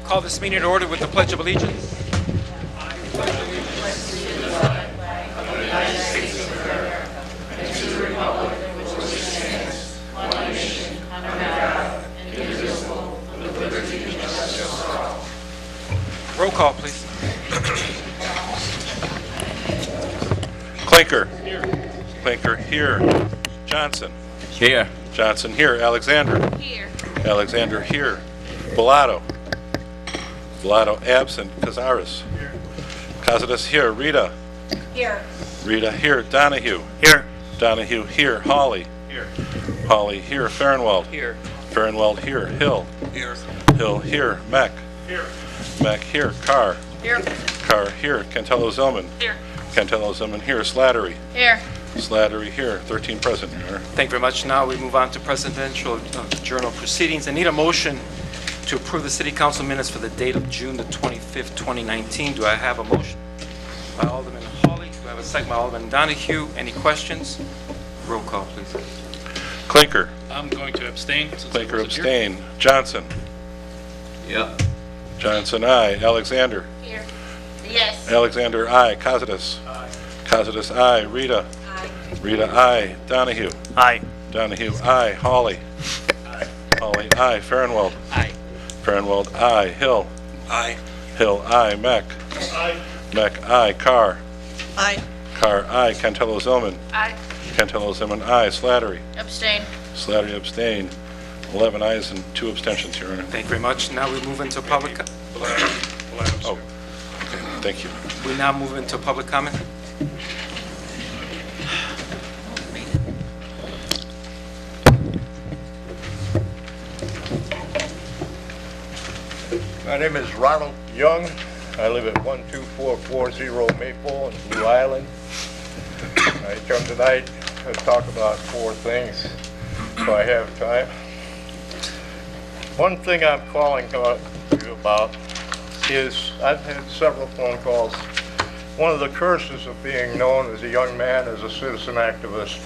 Call this meeting to order with the Pledge of Allegiance. Roll call, please. Clinker. Clinker here. Johnson. Here. Johnson here. Alexander. Here. Alexander here. Bellato. Bellato absent. Cazares. Here. Cazares here. Rita. Here. Rita here. Donahue. Here. Donahue here. Hawley. Here. Hawley here. Farnwell. Here. Farnwell here. Hill. Here. Hill here. Meck. Here. Meck here. Carr. Here. Carr here. Cantello Zillman. Here. Cantello Zillman here. Slattery. Here. Slattery here. 13 present, Your Honor. Thank you very much. Now we move on to Presidential Journal proceedings. I need a motion to approve the City Council minutes for the date of June the 25th, 2019. Do I have a motion? By Alderman Hawley. Do I have a second by Alderman Donahue? Any questions? Roll call, please. Clinker. I'm going to abstain. Since I Clinker wasn't here. abstain. Johnson. Yep. Johnson, aye. Alexander. Here. Yes. Alexander, aye. Costas. Aye. Costas, aye. Rita. Aye. Rita, aye. Donahue. Aye. Donahue, aye. Hawley. Aye. Hawley, aye. Farnwell. Aye. Farnwell, aye. Hill. Aye. Hill, aye. Meck. Aye. Meck, aye. Carr. Aye. Carr, aye. Cantello Zillman. Aye. Cantello Zillman, aye. Slattery. Abstain. Slattery, abstain. 11 ayes and 2 abstentions, Your Honor. Thank you very much. Now we move into public. Oh, okay. Thank you. We now move into public comment. My name is Ronald Young. I live at 12440 Maple in Blue Island. I come tonight to talk about 4 things, if I have time. One thing I'm calling you about is I've had several phone calls. One of the curses of being known as a young man, as a citizen activist,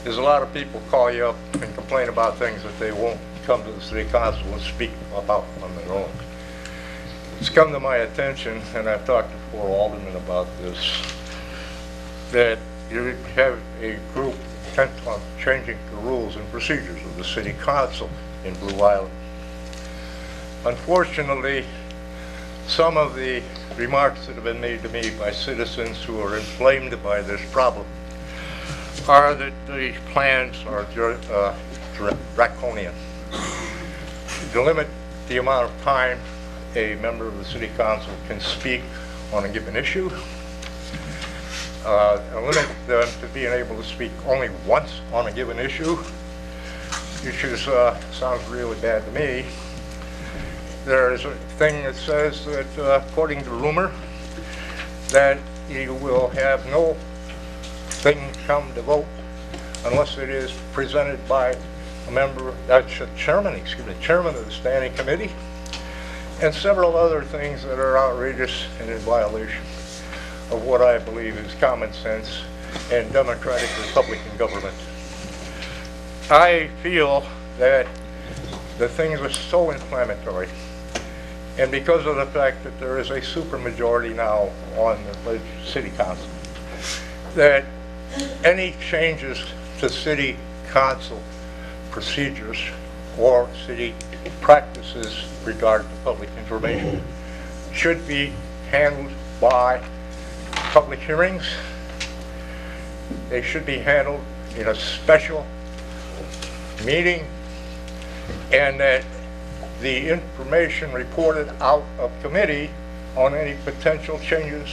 is a lot of people call you up and complain about things that they won't come to the city council and speak about on their own. It's come to my attention, and I've talked to 4 aldermen about this, that you have a group intent on changing the rules and procedures of the city council in Blue Island. Unfortunately, some of the remarks that have been made to me by citizens who are inflamed by this problem are that the plans are draconian. To limit the amount of time a member of the city council can speak on a given issue, limit them to being able to speak only once on a given issue, which is, sounds really bad to me. There is a thing that says that, according to rumor, that you will have no thing come to vote unless it is presented by a member, chairman of the standing committee, and several other things that are outrageous and in violation of what I believe is common sense and democratic Republican government. I feel that the things are so inflammatory, and because of the fact that there is a supermajority now on the city council, that any changes to city council procedures or city practices regarding public information should be handled by public hearings. They should be handled in a special meeting, and that the information reported out of committee on any potential changes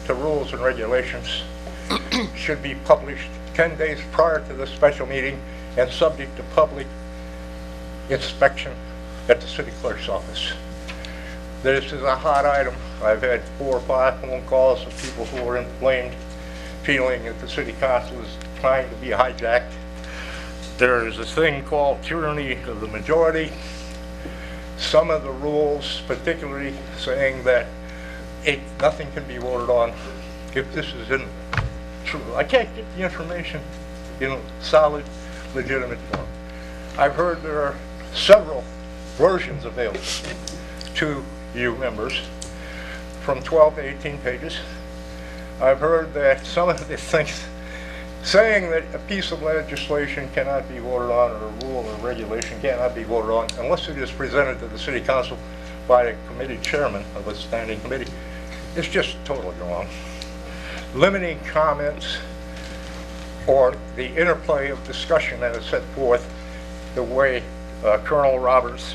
to rules and regulations should be published 10 days prior to the special meeting and subject to public inspection at the city clerk's office. This is a hot item. I've had 4 or 5 phone calls of people who are inflamed, feeling that the city council is trying to be hijacked. There is a thing called tyranny of the majority. Some of the rules, particularly saying that nothing can be voted on if this is in true. I can't get the information in solid, legitimate form. I've heard there are several versions available to you members, from 12 to 18 pages. I've heard that some of the things, saying that a piece of legislation cannot be voted on, or a rule or regulation cannot be voted on unless it is presented to the city council by a committee chairman of a standing committee, is just totally wrong. Limiting comments or the interplay of discussion that is set forth the way General Roberts,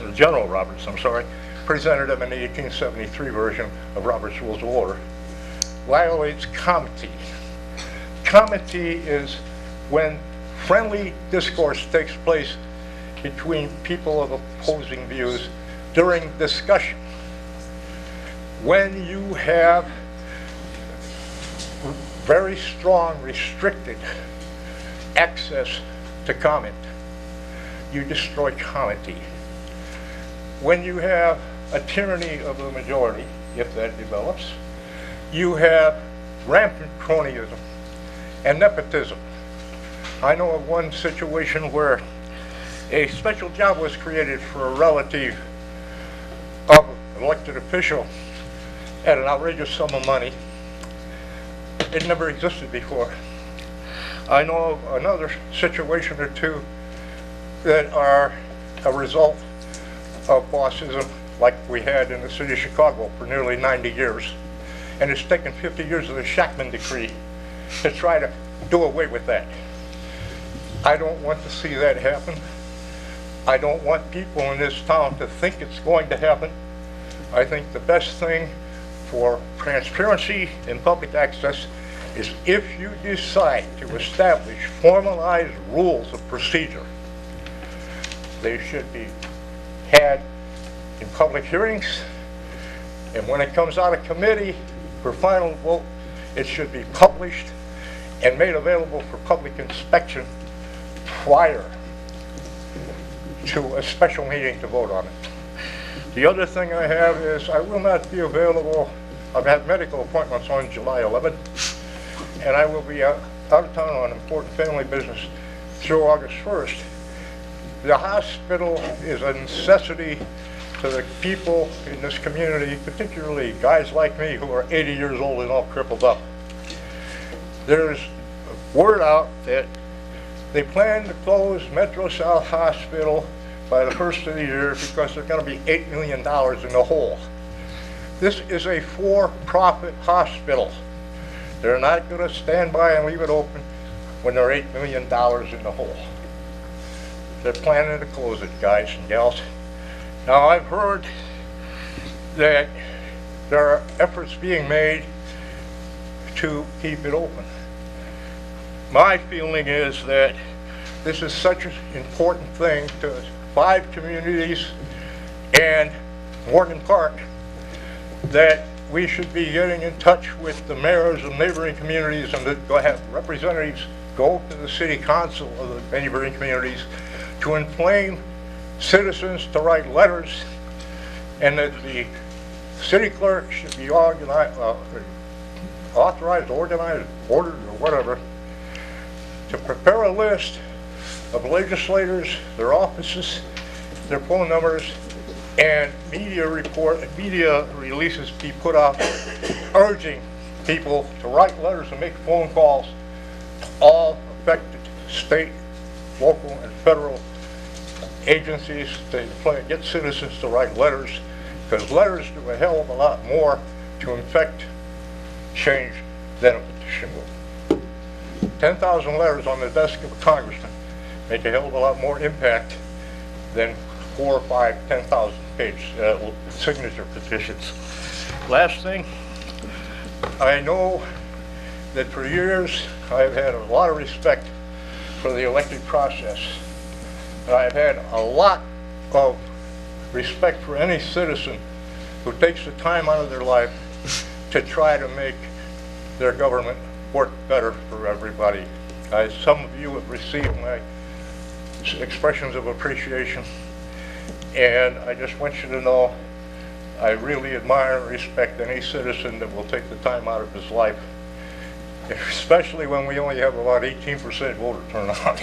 presented them in the 1873 version of Robert's Rules of Order, violates comity. Comity is when friendly discourse takes place between people of opposing views during discussion. When you have very strong, restricted access to comment, you destroy comity. When you have a tyranny of the majority, if that develops, you have rampant cronyism and nepotism. I know of one situation where a special job was created for a relative of an elected official at an outrageous sum of money. It never existed before. I know of another situation or two that are a result of bossism, like we had in the city of Chicago for nearly 90 years. And it's taken 50 years of the Shackman Decree to try to do away with that. I don't want to see that happen. I don't want people in this town to think it's going to happen. I think the best thing for transparency and public access is if you decide to establish formalized rules of procedure, they should be had in public hearings, and when it comes out of committee for final vote, it should be published and made available for public inspection prior to a special meeting to vote on it. The other thing I have is I will not be available. I've had medical appointments on July 11th, and I will be out of town on important family business through August 1st. The hospital is a necessity to the people in this community, particularly guys like me who are 80 years old and all crippled up. There's word out that they plan to close Metro South Hospital by the first of the year because there's going to be $8 million in the hole. This is a for-profit hospital. They're not going to stand by and leave it open when there are $8 million in the hole. They're planning to close it, guys and gals. Now, I've heard that there are efforts being made to keep it open. My feeling is that this is such an important thing to 5 communities and Morgan Park that we should be getting in touch with the mayors of neighboring communities and to go have representatives go to the city council of the neighboring communities to inflame citizens to write letters, and that the city clerk should be authorized, organized, ordered, or whatever, to prepare a list of legislators, their offices, their phone numbers, and media releases be put out urging people to write letters and make phone calls to all affected state, local, and federal agencies to get citizens to write letters, because letters do a hell of a lot more to affect change than a petition will. 10,000 letters on the desk of a congressman make a hell of a lot more impact than 4 or 5, 10,000 page signature petitions. Last thing, I know that for years I've had a lot of respect for the elected process. I've had a lot of respect for any citizen who takes the time out of their life to try to make their government work better for everybody. Some of you have received my expressions of appreciation, and I just want you to know I really admire and respect any citizen that will take the time out of his life, especially when we only have about 18% voter turnout.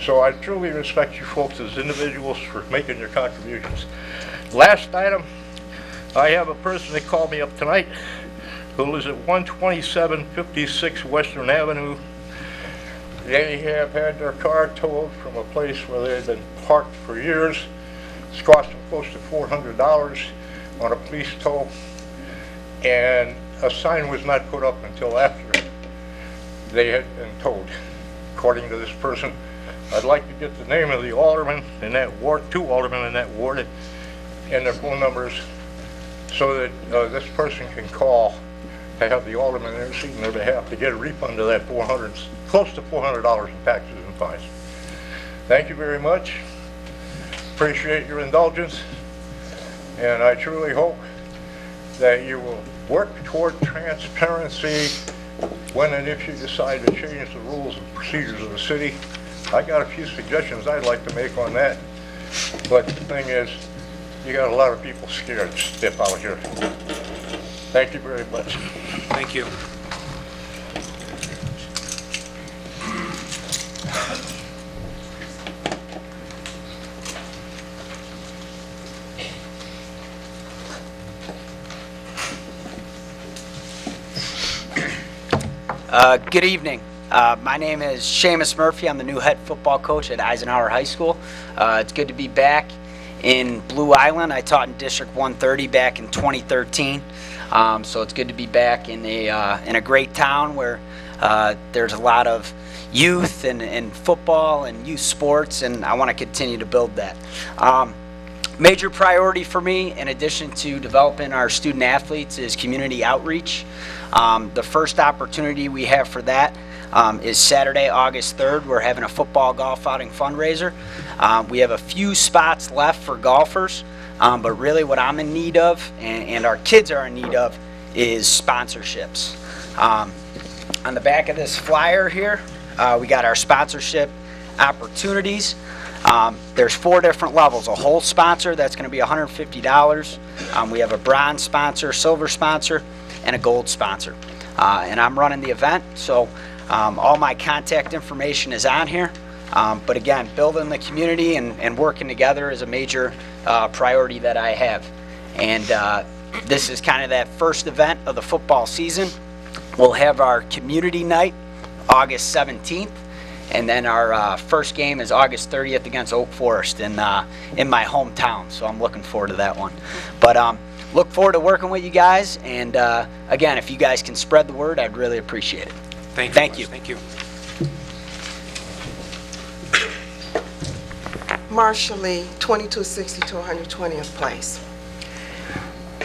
So I truly respect you folks as individuals for making your contributions. Last item, I have a person that called me up tonight who lives at 12756 Western Avenue. They have had their car towed from a place where they had been parked for years. It's cost them close to $400 on a police tow, and a sign was not put up until after they had been towed. According to this person, I'd like to get the name of the alderman in that ward, 2 aldermen in that ward, and their phone numbers, so that this person can call to have the alderman there seat on their behalf to get a refund of that close to $400 in taxes and fines. Thank you very much. Appreciate your indulgence, and I truly hope that you will work toward transparency when and if you decide to change the rules and procedures of the city. I got a few suggestions I'd like to make on that, but the thing is, you got a lot of people scared to step out here. Thank you very much. Thank you. Good evening. My name is Seamus Murphy. I'm the new head football coach at Eisenhower High School. It's good to be back in Blue Island. I taught in District 130 back in 2013. So it's good to be back in a great town where there's a lot of youth and football and youth sports, and I want to continue to build that. Major priority for me, in addition to developing our student athletes, is community outreach. The first opportunity we have for that is Saturday, August 3rd. We're having a football golf outing fundraiser. We have a few spots left for golfers, but really what I'm in need of, and our kids are in need of, is sponsorships. On the back of this flyer here, we got our sponsorship opportunities. There's 4 different levels. A whole sponsor, that's going to be $150. We have a bronze sponsor, silver sponsor, and a gold sponsor. And I'm running the event, so all my contact information is on here. But again, building the community and working together is a major priority that I have. And this is kind of that first event of the football season. We'll have our community night August 17th. And then our first game is August 30th against Oak Forest in my hometown. So I'm looking forward to that one. But look forward to working with you guys. And again, if you guys can spread the word, I'd really appreciate it. Thank you. Thank you. Marsha Lee, 2262 120th Place.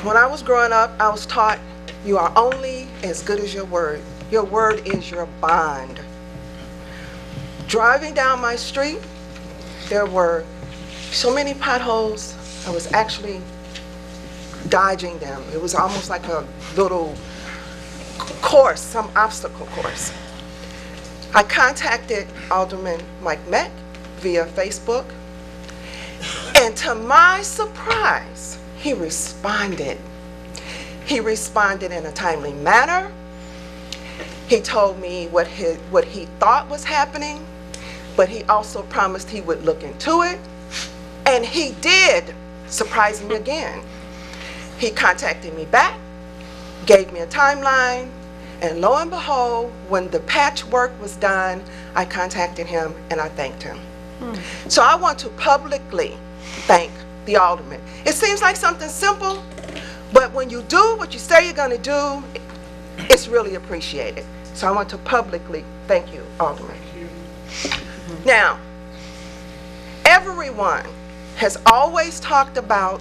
When I was growing up, I was taught you are only as good as your word. Your word is your bond. Driving down my street, there were so many potholes, I was actually dodging them. It was almost like a little course, some obstacle course. I contacted Alderman Mike Meck via Facebook, and to my surprise, he responded. He responded in a timely manner. He told me what he thought was happening, but he also promised he would look into it, and he did, surprising me again. He contacted me back, gave me a timeline, and lo and behold, when the patchwork was done, I contacted him and I thanked him. So I want to publicly thank the alderman. It seems like something simple, but when you do what you say you're going to do, it's really appreciated. So I want to publicly thank you, Alderman. Now, everyone has always talked about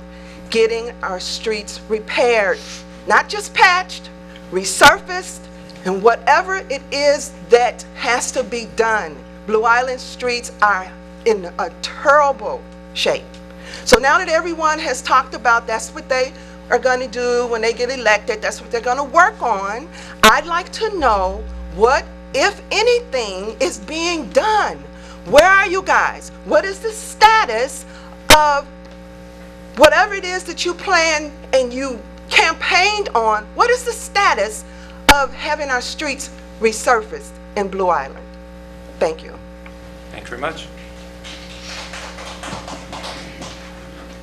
getting our streets repaired, not just patched, resurfaced, and whatever it is that has to be done. Blue Island streets are in a terrible shape. So now that everyone has talked about that's what they are going to do when they get elected, that's what they're going to work on, I'd like to know what, if anything, is being done. Where are you guys? What is the status of whatever it is that you planned and you campaigned on? What is the status of having our streets resurfaced in Blue Island? Thank you. Thank you very much.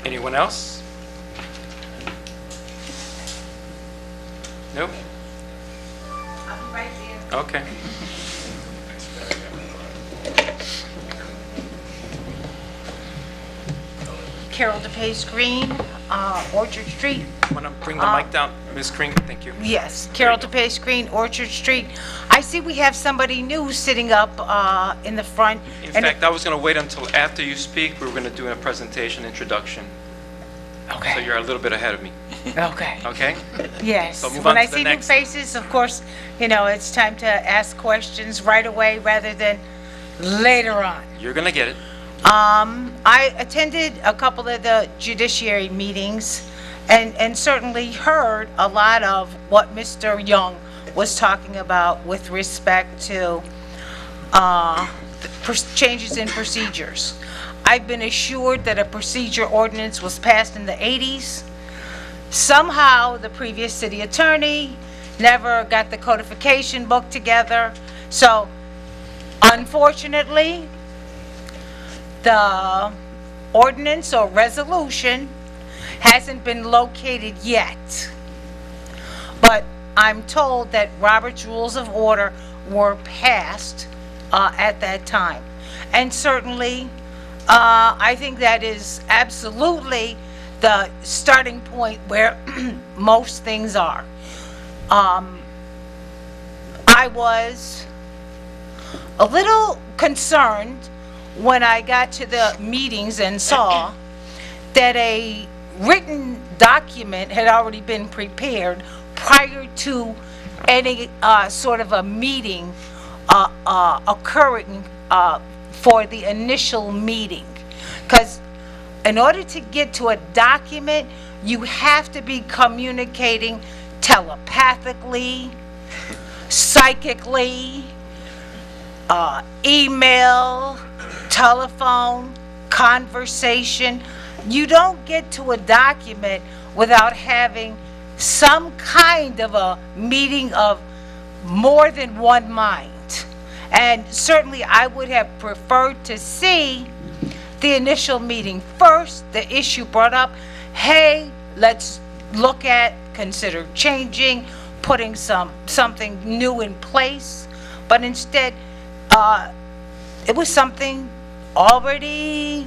Anyone else? Nope? I'll be right there. Okay. Carol DePace Green, Orchard Street. Want to bring the mic down, Ms. Green? Thank you. Yes, Carol DePace Green, Orchard Street. I see we have somebody new sitting up in the front. In And- fact, I was going to wait until after you speak. We were going to do a presentation introduction. So Okay, you're a little bit ahead of me, okay, okay? yes. So move When on I to the see new next. faces, of course, it's time to ask questions right away rather than later on. You're going to get it. I attended a couple of the judiciary meetings and certainly heard a lot of what Mr. Young was talking about with respect to changes in procedures. I've been assured that a procedure ordinance was passed in the 80s. Somehow, the previous city attorney never got the codification book together. So, unfortunately, the ordinance or resolution hasn't been located yet. But I'm told that Robert's Rules of Order were passed at that time. And certainly, I think that is absolutely the starting point where most things are. I was a little concerned when I got to the meetings and saw that a written document had already been prepared prior to any sort of a meeting occurring for the initial meeting. Because in order to get to a document, you have to be communicating telepathically, psychically, email, telephone, conversation. You don't get to a document without having some kind of a meeting of more than one mind. And certainly I would have preferred to see the initial meeting first, the issue brought up, hey, let's look at, consider changing, putting something new in place. But instead, it was something already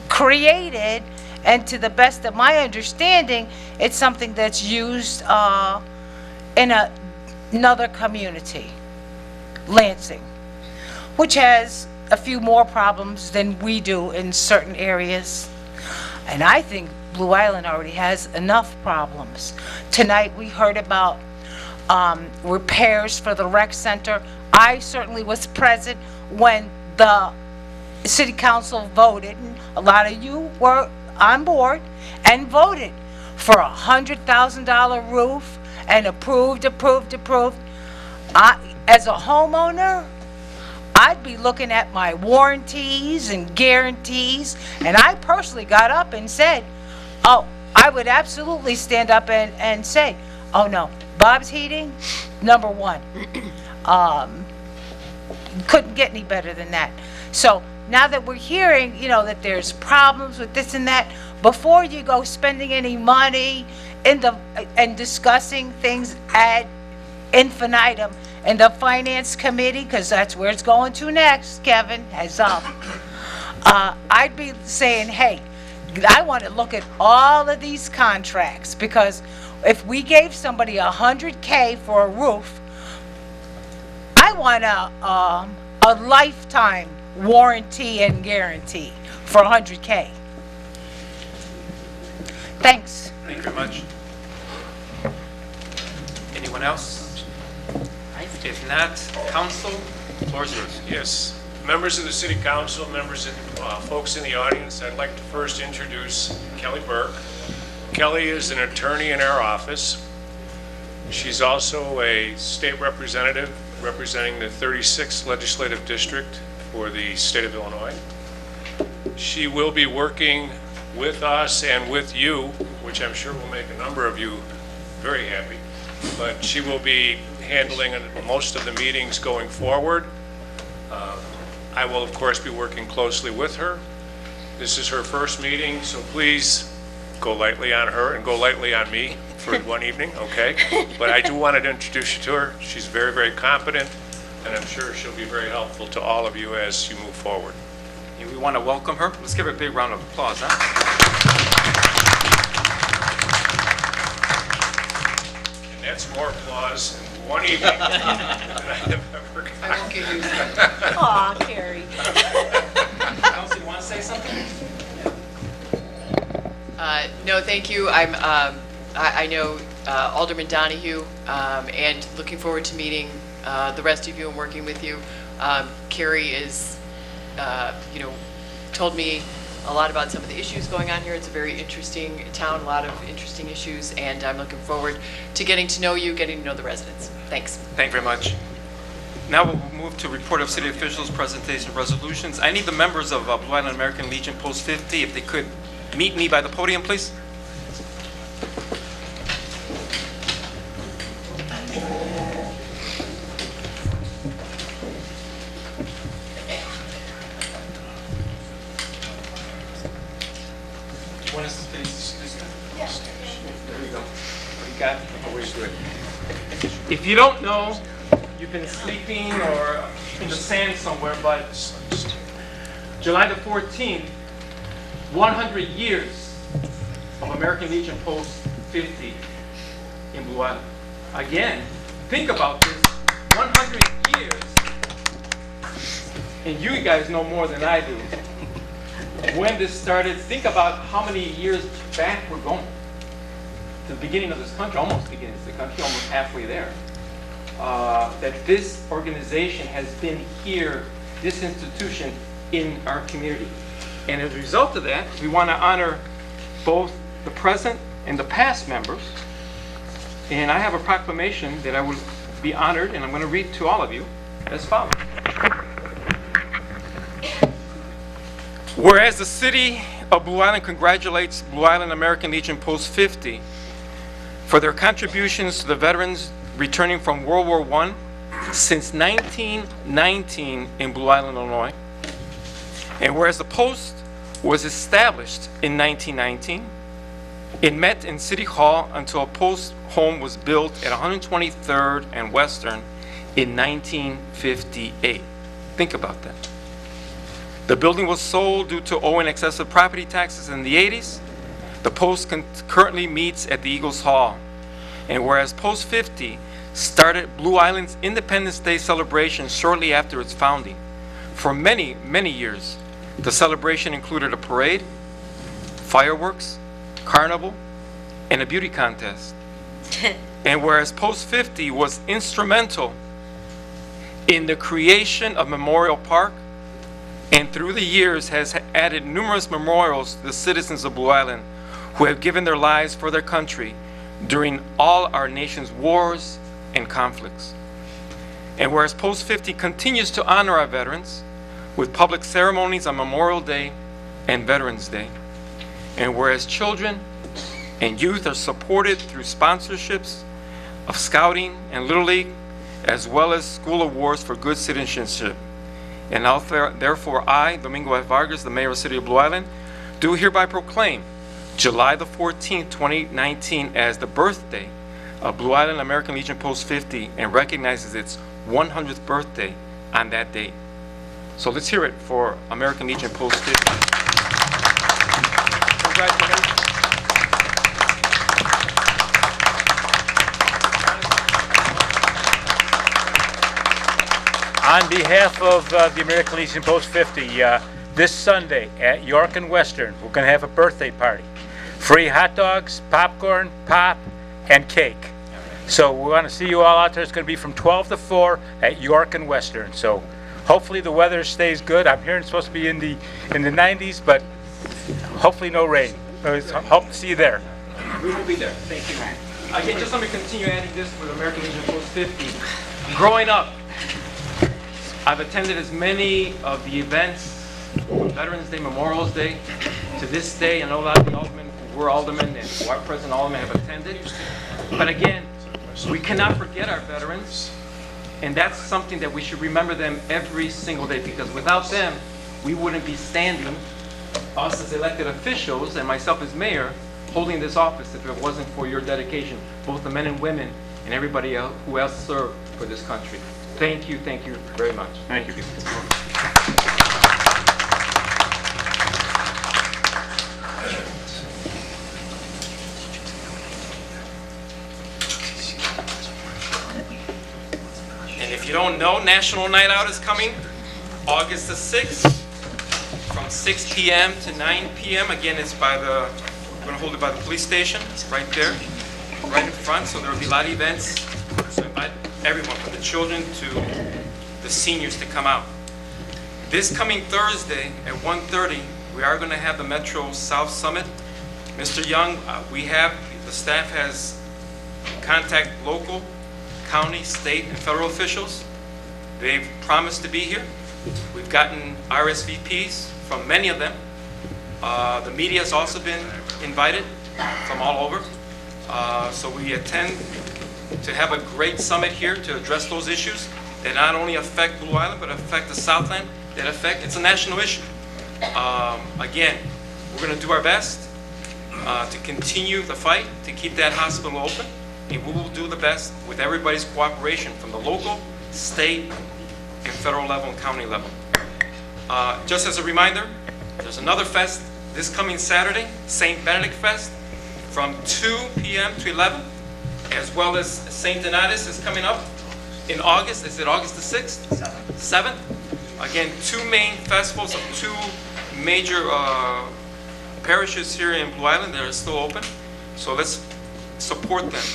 created, and to the best of my understanding, it's something that's used in another community, Lansing, which has a few more problems than we do in certain areas. And I think Blue Island already has enough problems. Tonight, we heard about repairs for the rec center. I certainly was present when the city council voted, and a lot of you were on board and voted for a $100,000 roof and approved. As a homeowner, I'd be looking at my warranties and guarantees, and I personally got up and said, oh, I would absolutely stand up and say, oh no, Bob's Heating, number one. Couldn't get any better than that. So now that we're hearing, that there's problems with this and that, before you go spending any money and discussing things ad infinitum in the finance committee, because that's where it's going to next, Kevin, heads up. I'd be saying, hey, I want to look at all of these contracts, because if we gave somebody $100K for a roof, I want a lifetime warranty and guarantee for $100K. Thanks. Thank you very much. Anyone else? If not, council, floor is yours. Yes. Members of the City Council, members and folks in the audience, I'd like to first introduce Kelly Burke. Kelly is an attorney in our office. She's also a state representative representing the 36th Legislative District for the state of Illinois. She will be working with us and with you, which I'm sure will make a number of you very happy, but she will be handling most of the meetings going forward. I will, of course, be working closely with her. This is her first meeting, so please go lightly on her and go lightly on me. for one evening, okay? But I do want to introduce you to her. She's very, very competent, and I'm sure she'll be very helpful to all of you as you move forward. And we want to welcome her. Let's give her a big round of applause, huh? And that's more applause in one evening than I have ever gotten. Aw, Carrie. Council, you want to say something? No, thank you. I know Alderman Donahue, and looking forward to meeting the rest of you and working with you. Carrie is, told me a lot about some of the issues going on here. It's a very interesting town, a lot of interesting issues, and I'm looking forward to getting to know you, getting to know the residents. Thanks. Thank you very much. Now we'll move to report of city officials, presentation, resolutions. I need the members of Blue Island American Legion Post 50, if they could meet me by the podium, please. When is this, please? Yes. There you go. What you got? Oh, wait, good. If you don't know, you've been sleeping or in the sand somewhere, but July the 14th, 100 years of American Legion Post 50 in Blue Island. Again, think about this, 100 years, and you guys know more than I do. When this started, think about how many years back we're going. To the beginning of this country, almost beginning of the country, almost halfway there. That this organization has been here, this institution, in our community. And as a result of that, we want to honor both the present and the past members. And I have a proclamation that I will be honored, and I'm going to read to all of you as follows. Whereas the city of Blue Island congratulates Blue Island American Legion Post 50 for their contributions to the veterans returning from World War I since 1919 in Blue Island, Illinois. And whereas the post was established in 1919, it met in City Hall until a post home was built at 123rd and Western in 1958. Think about that. The building was sold due to owing excessive property taxes in the 80s. The post currently meets at the Eagles Hall. And whereas Post 50 started Blue Island's Independence Day celebration shortly after its founding, for many, many years, the celebration included a parade, fireworks, carnival, and a beauty contest. And whereas Post 50 was instrumental in the creation of Memorial Park, and through the years has added numerous memorials to the citizens of Blue Island who have given their lives for their country during all our nation's wars and conflicts. And whereas Post 50 continues to honor our veterans with public ceremonies on Memorial Day and Veterans Day, and whereas children and youth are supported through sponsorships of Scouting and Little League, as well as school awards for good citizenship. And therefore I, Domingo F. Vargas, the Mayor of the City of Blue Island, do hereby proclaim July the 14th, 2019 as the birthday of Blue Island American Legion Post 50 and recognizes its 100th birthday on that date. So let's hear it for American Legion Post 50. Congratulations. On behalf of the American Legion Post 50, this Sunday at York and Western, we're going to have a birthday party. Free hot dogs, popcorn, pop, and cake. So we want to see you all out there. It's going to be from 12 to 4 at York and Western. So hopefully the weather stays good. I'm hearing it's supposed to be in the 90s, but hopefully no rain. Hope to see you there. We will be there. Thank you. Again, just let me continue adding this with American Legion Post 50. Growing up, I've attended as many of the events, Veterans Day, Memorial Day, to this day. I know a lot of the aldermen who were aldermen and who are present aldermen have attended. But again, we cannot forget our veterans, and that's something that we should remember them every single day, because without them, we wouldn't be standing, us as elected officials and myself as mayor, holding this office if it wasn't for your dedication, both the men and women and everybody else who else served for this country. Thank you very much. Thank you. And if you don't know, National Night Out is coming August the 6th from 6 p.m. to 9 p.m. Again, it's we're going to hold it by the police station, right there, right in front. So there will be a lot of events. So invite everyone, from the children to the seniors, to come out. This coming Thursday at 1:30, we are going to have the Metro South Summit. Mr. Young, the staff has contacted local, county, state, and federal officials. They've promised to be here. We've gotten RSVPs from many of them. The media has also been invited from all over. So we intend to have a great summit here to address those issues that not only affect Blue Island, but affect the Southland, it's a national issue. Again, we're going to do our best to continue the fight, to keep that hospital open, and we will do the best with everybody's cooperation from the local, state, and federal level and county level. Just as a reminder, there's another fest this coming Saturday, St. Benedict Fest, from 2 p.m. to 11, as well as St. Donatus is coming up in August. Is it August the 6th? 7th. Again, two main festivals of two major parishes here in Blue Island that are still open. So let's support them.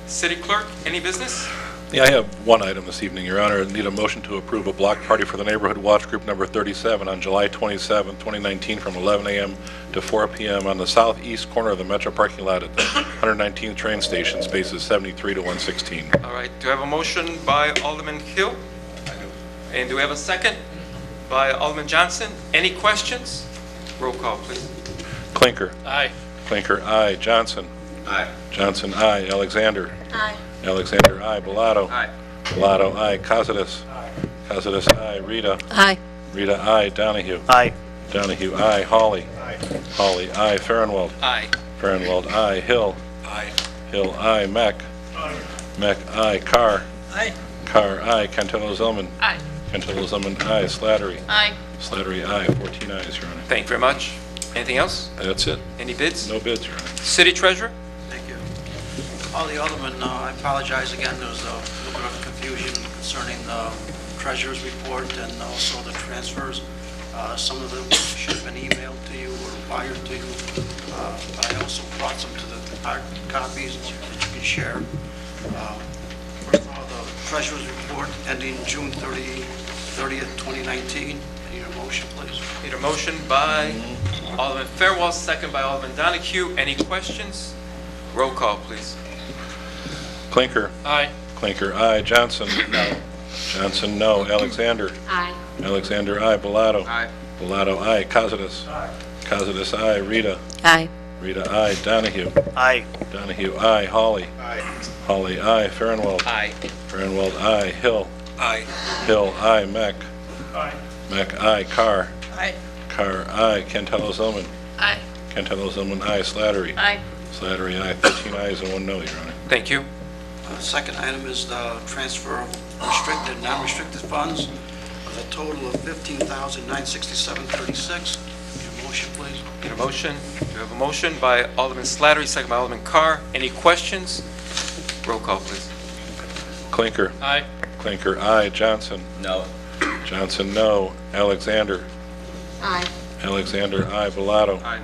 City Clerk, any business? Yeah, I have one item this evening, Your Honor. I need a motion to approve a block party for the Neighborhood Watch Group number 37 on July 27, 2019, from 11 a.m. to 4 p.m. on the southeast corner of the Metro parking lot at the 119th train station, spaces 73 to 116. All right, do I have a motion by Alderman Hill? I do. And do we have a second by Alderman Johnson? Any questions? Roll call, please. Clinker. Aye. Clinker, aye. Johnson. Aye. Johnson, aye. Alexander. Aye. Alexander, aye. Bellato. Aye. Bellato, aye. Costas. Costas, aye. Rita. Aye. Rita, aye. Donahue. Aye. Donahue, aye. Hawley. Hawley, aye. Farnwell. Aye. Farnwell, aye. Hill. Aye. Hill, aye. Meck. Meck, aye. Carr. Aye. Carr, aye. Cantillo-Zellman. Aye. Cantillo-Zellman, aye. Slattery. Aye. Slattery, aye. 14 ayes, Your Honor. Thank you very much. Anything else? That's it. Any bids? No bids, Your Honor. City Treasurer? Thank you. All the aldermen, I apologize again, there was a little bit of confusion concerning the treasurer's report and also the transfers. Some of them should have been emailed to you or wired to you, but I also brought some to the hard copies that you can share. First of all, the treasurer's report ending June 30th, 2019. I need a motion, please. Need a motion by Alderman Fairwell, second by Alderman Donahue. Any questions? Roll call, please. Clinker. Aye. Clinker, aye. Johnson. No. Johnson, no. Alexander. Aye. Alexander, aye. Bellato. Aye. Bellato, aye. Costas. Costas, aye. Rita. Aye. Rita, aye. Donahue. Aye. Donahue, aye. Hawley. Hawley, aye. Farnwell. Aye. Farnwell, aye. Hill. Aye. Hill, aye. Meck. Aye. Meck, aye. Carr. Aye. Carr, aye. Cantillo-Zellman. Aye. Cantillo-Zellman, aye. Slattery. Aye. Slattery, aye. 13 ayes and 1 no, Your Honor. Thank you. Second item is the transfer of restricted and non-restricted funds with a total of $15,967.36. Need a motion, please. Need a motion? Do we have a motion by Alderman Slattery, second by Alderman Carr? Any questions? Roll call, please. Clinker. Aye. Clinker, aye. Johnson. No. Johnson, no. Alexander. Aye. Alexander, aye. Bellato. Aye.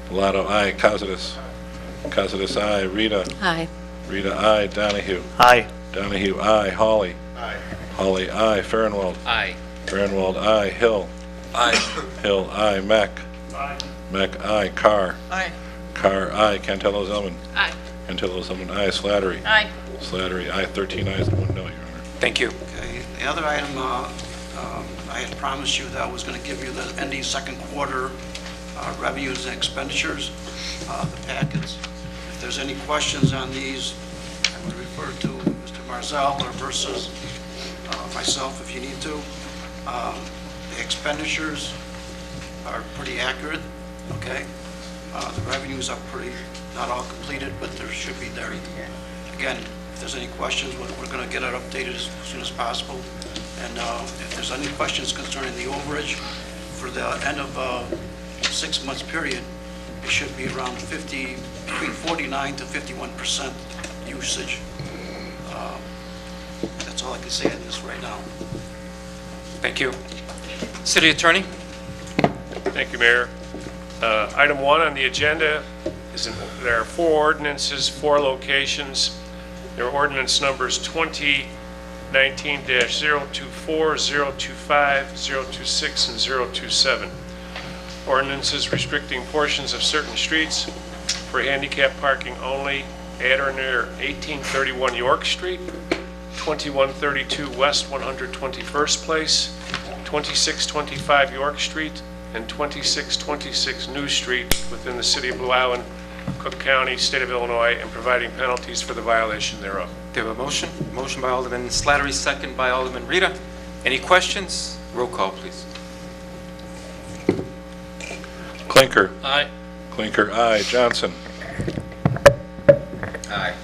Bellato, aye. Costas. Costas, aye. Rita. Aye. Rita, aye. Donahue. Aye. Donahue, aye. Hawley. Hawley, aye. Farnwell. Aye. Farnwell, aye. Hill. Aye. Hill, aye. Meck. Meck, aye. Carr. Aye. Carr, aye. Cantillo-Zellman. Aye. Cantillo-Zellman, aye. Slattery. Aye. Slattery, aye. 13 ayes and 1 no, Your Honor. Thank you. Okay, the other item, I had promised you that I was going to give you the ending second quarter revenues and expenditures, the packets. If there's any questions on these, I would refer to Mr. Marzell or versus myself if you need to. The expenditures are pretty accurate, okay? The revenues are pretty, not all completed, but there should be there. Again, if there's any questions, we're going to get it updated as soon as possible. And if there's any questions concerning the overage, for the end of 6 months period, it should be around between 49 to 51% usage. That's all I can say on this right now. Thank you. City Attorney? Thank you, Mayor. Item 1 on the agenda is, there are 4 ordinances, 4 locations. There are ordinance numbers 2019-024, 025, 026, and 027. Ordinances restricting portions of certain streets for handicap parking only at or near 1831 York Street, 2132 West 121st Place, 2625 York Street, and 2626 New Street within the city of Blue Island, Cook County, state of Illinois, and providing penalties for the violation thereof. Do you have a motion? Motion by Alderman Slattery, second by Alderman Rita. Any questions? Roll call, please. Clinker. Aye. Clinker, aye. Johnson. Aye.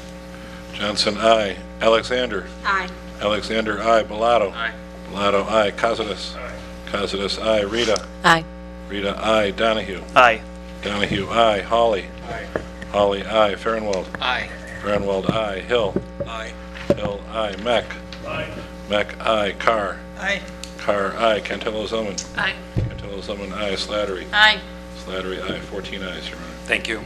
Johnson, aye. Alexander. Aye. Alexander, aye. Bellato. Aye. Bellato, aye. Costas. Aye. Costas, aye. Rita. Aye. Rita, aye. Donahue. Aye. Donahue, aye. Hawley. Aye. Hawley, aye. Farnwell. Aye. Farnwell, aye. Hill. Aye. Hill, aye. Meck. Aye. Meck, aye. Carr. Aye. Carr, aye. Cantillo Zillman. Aye. Cantillo Zillman, aye. Slattery. Aye. Slattery, aye. 14 ayes, Your Honor. Thank you.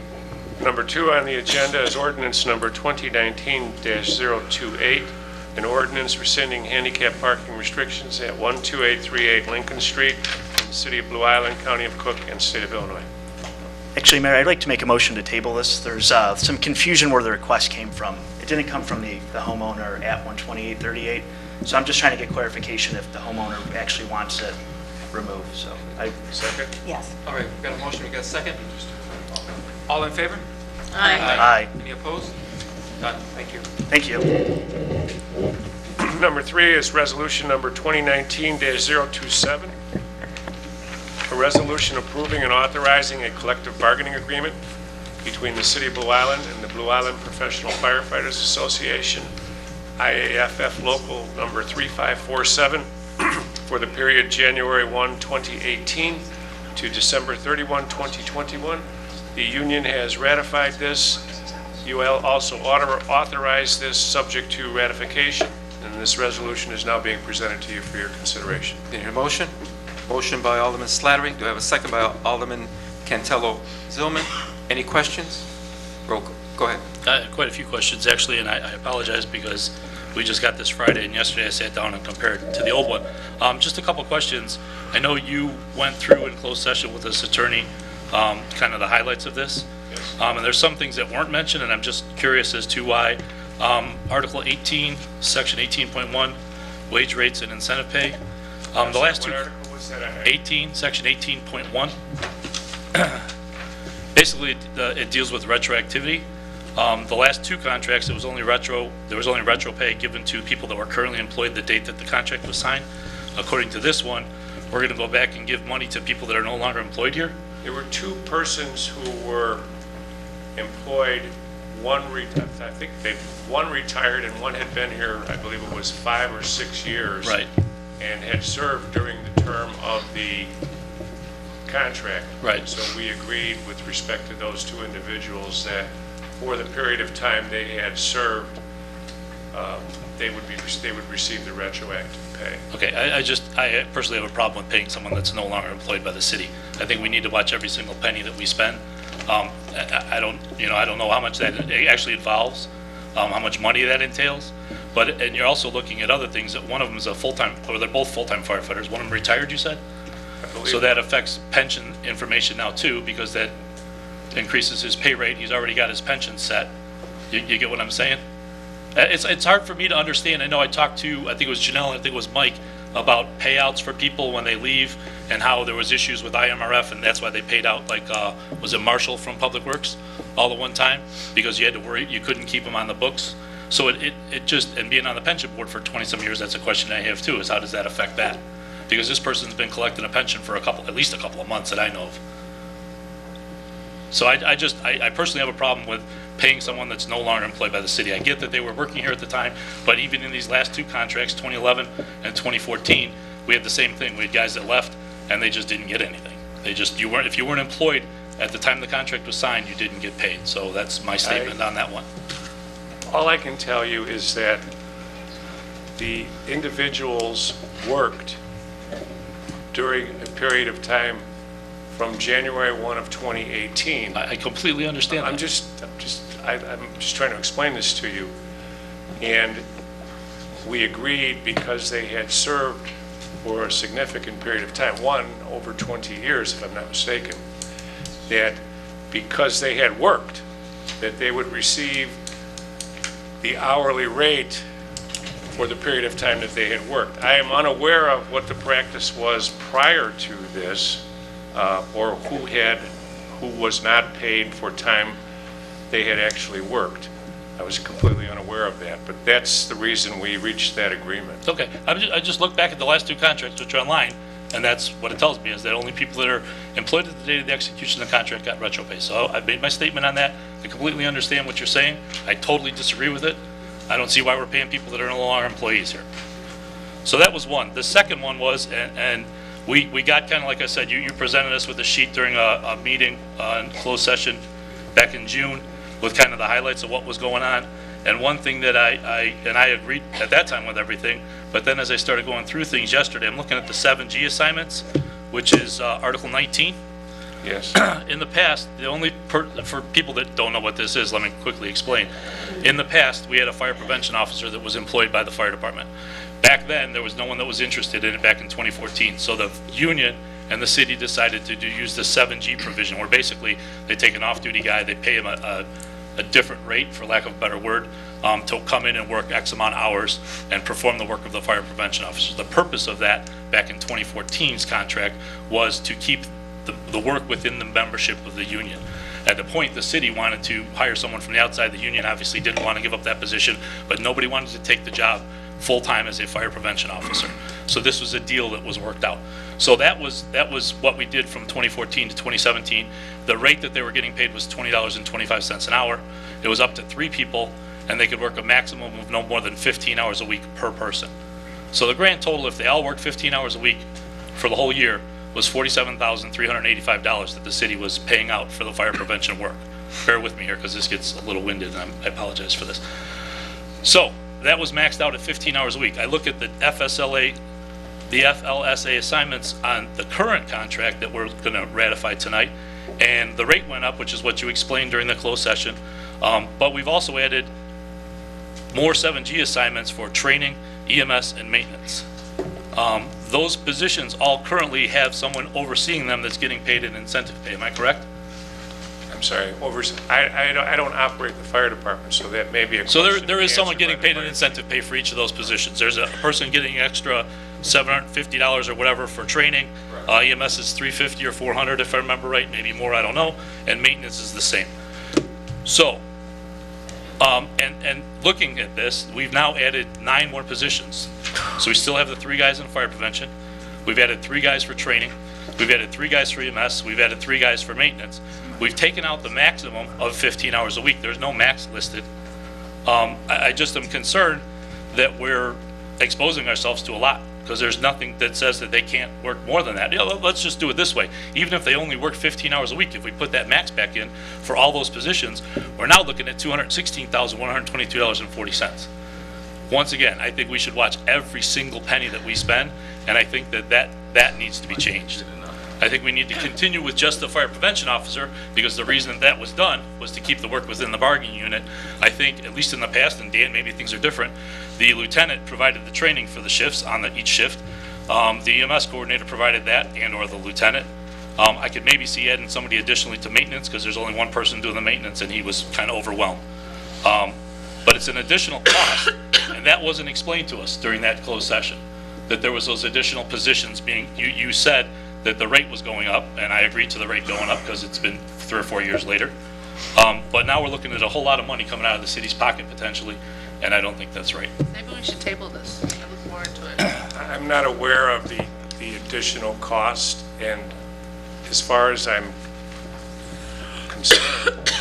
Number 2 on the agenda is ordinance number 2019-028, an ordinance rescinding handicap parking restrictions at 12838 Lincoln Street in the city of Blue Island, county of Cook, and state of Illinois. Actually, Mayor, I'd like to make a motion to table this. There's some confusion where the request came from. It didn't come from the homeowner at 12838, so I'm just trying to get clarification if the homeowner actually wants it removed, so I... Second? Yes. All right, we got a motion, we got a second. All in favor? Aye. Any opposed? None. Thank you. Thank you. Number 3 is resolution number 2019-027, a resolution approving and authorizing a collective bargaining agreement between the city of Blue Island and the Blue Island Professional Firefighters Association, IAFF Local number 3547, for the period January 1, 2018 to December 31, 2021. The union has ratified this. You will also authorize this subject to ratification, and this resolution is now being presented to you for your consideration. Did you hear a motion? Motion by Alderman Slattery. Do I have a second by Alderman Cantillo Zillman? Any questions? Roll call. Go ahead. Quite a few questions, actually, and I apologize because we just got this Friday, and yesterday I sat down and compared to the old one. Just a couple questions. I know you went through in closed session with this attorney, kind of the highlights of this. Yes. And there's some things that weren't mentioned, and I'm just curious as to why. Article 18, Section 18.1, wage rates and incentive pay. The last two... What article was that? 18, Section 18.1. Basically, it deals with retroactivity. The last 2 contracts, there was only retro pay given to people that were currently employed the date that the contract was signed. According to this one, we're going to go back and give money to people that are no longer employed here. There were 2 persons who were employed, one retired and one had been here, I believe it was 5 or 6 years. Right. And had served during the term of the contract. Right. So we agreed with respect to those 2 individuals that for the period of time they had served, they would receive the retroactive pay. Okay, I personally have a problem with paying someone that's no longer employed by the city. I think we need to watch every single penny that we spend. I don't know how much that actually involves, how much money that entails. And you're also looking at other things. That one of them is a full-time, or they're both full-time firefighters. One of them retired, you said? I believe. So that affects pension information now too, because that increases his pay rate. He's already got his pension set. You get what I'm saying? It's hard for me to understand. I know I talked to, I think it was Janelle, and I think it was Mike, about payouts for people when they leave and how there was issues with IMRF, and that's why they paid out, like, was it Marshall from Public Works all at one time? Because you had to worry, you couldn't keep them on the books. So it just, and being on the pension board for 20-some years, that's a question I have too, is how does that affect that? Because this person's been collecting a pension for at least a couple of months that I know of. So I personally have a problem with paying someone that's no longer employed by the city. I get that they were working here at the time, but even in these last two contracts, 2011 and 2014, we had the same thing. We had guys that left and they just didn't get anything. If you weren't employed at the time the contract was signed, you didn't get paid. So that's my statement on that one. All I can tell you is that the individuals worked during a period of time from January 1 of 2018. I completely understand that. I'm just trying to explain this to you. And we agreed because they had served for a significant period of time, over 20 years, if I'm not mistaken, that because they had worked, that they would receive the hourly rate for the period of time that they had worked. I am unaware of what the practice was prior to this, or who was not paid for time they had actually worked. I was completely unaware of that, but that's the reason we reached that agreement. Okay, I just looked back at the last two contracts, which are online, and that's what it tells me, is that only people that are employed at the date of the execution of the contract got retro pay. So I've made my statement on that. I completely understand what you're saying. I totally disagree with it. I don't see why we're paying people that are no longer employees here. So that was one. The second one was, and we got kind of, like I said, you presented us with a sheet during a meeting in closed session back in June with kind of the highlights of what was going on. And one thing that I agreed at that time with everything, but then as I started going through things yesterday, I'm looking at the 7G assignments, which is Article 19. Yes. In the past, for people that don't know what this is, let me quickly explain. In the past, we had a fire prevention officer that was employed by the fire department. Back then, there was no one that was interested in it back in 2014. So the union and the city decided to use the 7G provision, where basically they take an off-duty guy, they pay him a different rate, for lack of a better word, to come in and work X amount of hours and perform the work of the fire prevention officers. The purpose of that back in 2014's contract was to keep the work within the membership of the union. At the point, the city wanted to hire someone from the outside. The union obviously didn't want to give up that position, but nobody wanted to take the job full-time as a fire prevention officer. So this was a deal that was worked out. So that was what we did from 2014 to 2017. The rate that they were getting paid was $20.25 an hour. It was up to 3 people, and they could work a maximum of no more than 15 hours a week per person. So the grand total, if they all worked 15 hours a week for the whole year, was $47,385 that the city was paying out for the fire prevention work. Bear with me here because this gets a little winded, and I apologize for this. So that was maxed out at 15 hours a week. I look at the FLSA assignments on the current contract that we're going to ratify tonight, and the rate went up, which is what you explained during the closed session. But we've also added more 7G assignments for training, EMS, and maintenance. Those positions all currently have someone overseeing them that's getting paid an incentive pay. Am I correct? I'm sorry, I don't operate the fire department, so that may be a question. So there is someone getting paid an incentive pay for each of those positions. There's a person getting extra $750 or whatever for training. EMS is $350 or $400 if I remember right, maybe more, I don't know. And maintenance is the same. So, and looking at this, we've now added 9 more positions. So we still have the 3 guys in fire prevention. We've added 3 guys for training. We've added 3 guys for EMS. We've added 3 guys for maintenance. We've taken out the maximum of 15 hours a week. There's no max listed. I just am concerned that we're exposing ourselves to a lot because there's nothing that says that they can't work more than that. Let's just do it this way. Even if they only work 15 hours a week, if we put that max back in for all those positions, we're now looking at $216,122.40. Once again, I think we should watch every single penny that we spend, and I think that needs to be changed. I think we need to continue with just the fire prevention officer because the reason that was done was to keep the work within the bargaining unit. I think, at least in the past, and Dan, maybe things are different, the lieutenant provided the training for the shifts on each shift. The EMS coordinator provided that, and or the lieutenant. I could maybe see adding somebody additionally to maintenance because there's only one person doing the maintenance and he was kind of overwhelmed. But it's an additional cost, and that wasn't explained to us during that closed session, that there was those additional positions being, you said that the rate was going up, and I agreed to the rate going up because it's been 3 or 4 years later. But now we're looking at a whole lot of money coming out of the city's pocket potentially, and I don't think that's right. Maybe we should table this. I look more into it. I'm not aware of the additional cost, and as far as I'm concerned.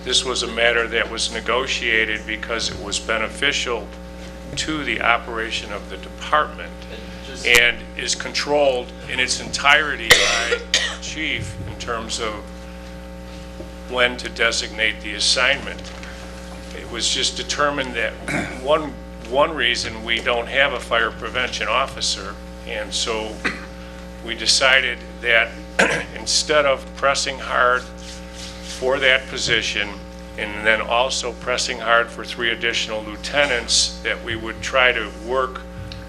This was a matter that was negotiated because it was beneficial to the operation of the department and is controlled in its entirety by the chief in terms of when to designate the assignment. It was just determined that one reason we don't have a fire prevention officer, and so we decided that instead of pressing hard for that position and then also pressing hard for 3 additional lieutenants, that we would try to work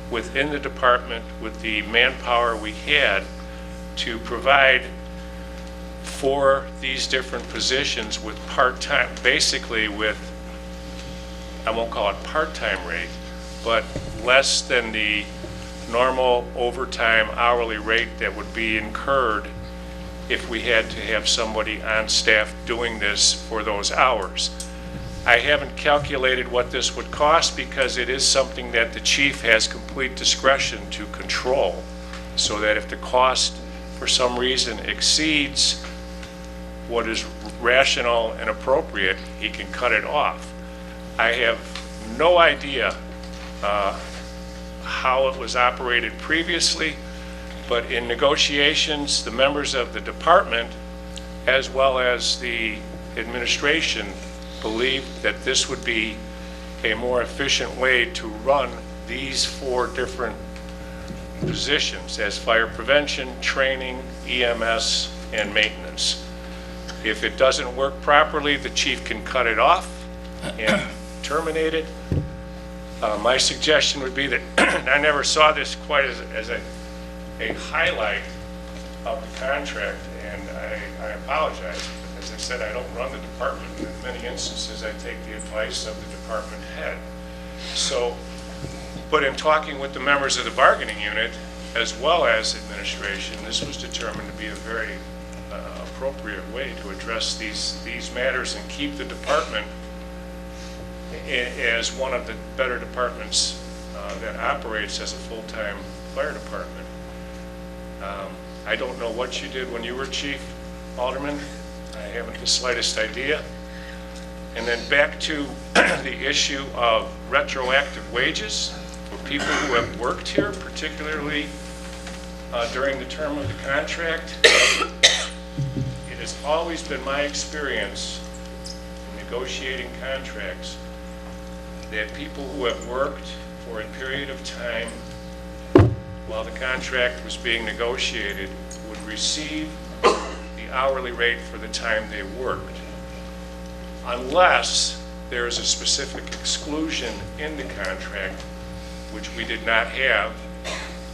within the department with the manpower we had to provide for these different positions with part-time, basically with, I won't call it part-time rate, but less than the normal overtime hourly rate that would be incurred if we had to have somebody on staff doing this for those hours. I haven't calculated what this would cost because it is something that the chief has complete discretion to control, so that if the cost for some reason exceeds what is rational and appropriate, he can cut it off. I have no idea how it was operated previously, but in negotiations, the members of the department, as well as the administration, believed that this would be a more efficient way to run these 4 different positions as fire prevention, training, EMS, and maintenance. If it doesn't work properly, the chief can cut it off and terminate it. My suggestion would be that, I never saw this quite as a highlight of the contract, and I apologize. As I said, I don't run the department. In many instances, I take the advice of the department head. So, but in talking with the members of the bargaining unit, as well as administration, this was determined to be a very appropriate way to address these matters and keep the department as one of the better departments that operates as a full-time fire department. I don't know what you did when you were chief, Alderman. I haven't the slightest idea. And then back to the issue of retroactive wages for people who have worked here, particularly during the term of the contract. It has always been my experience in negotiating contracts that people who have worked for a period of time while the contract was being negotiated would receive the hourly rate for the time they worked, unless there is a specific exclusion in the contract, which we did not have.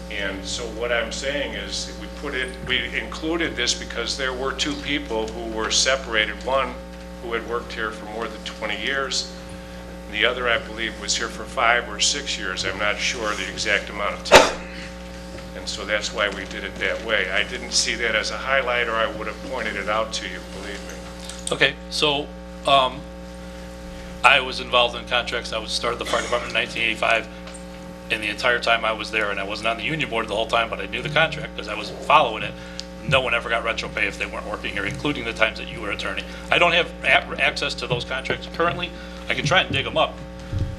And so what I'm saying is that we included this because there were 2 people who were separated, one who had worked here for more than 20 years, and the other, I believe, was here for 5 or 6 years. I'm not sure the exact amount of time. And so that's why we did it that way. I didn't see that as a highlight, or I would have pointed it out to you, believe me. Okay, so I was involved in contracts. I started the fire department in 1985, and the entire time I was there, and I wasn't on the union board the whole time, but I knew the contract because I was following it. No one ever got retro pay if they weren't working here, including the times that you were attorney. I don't have access to those contracts currently. I can try and dig them up,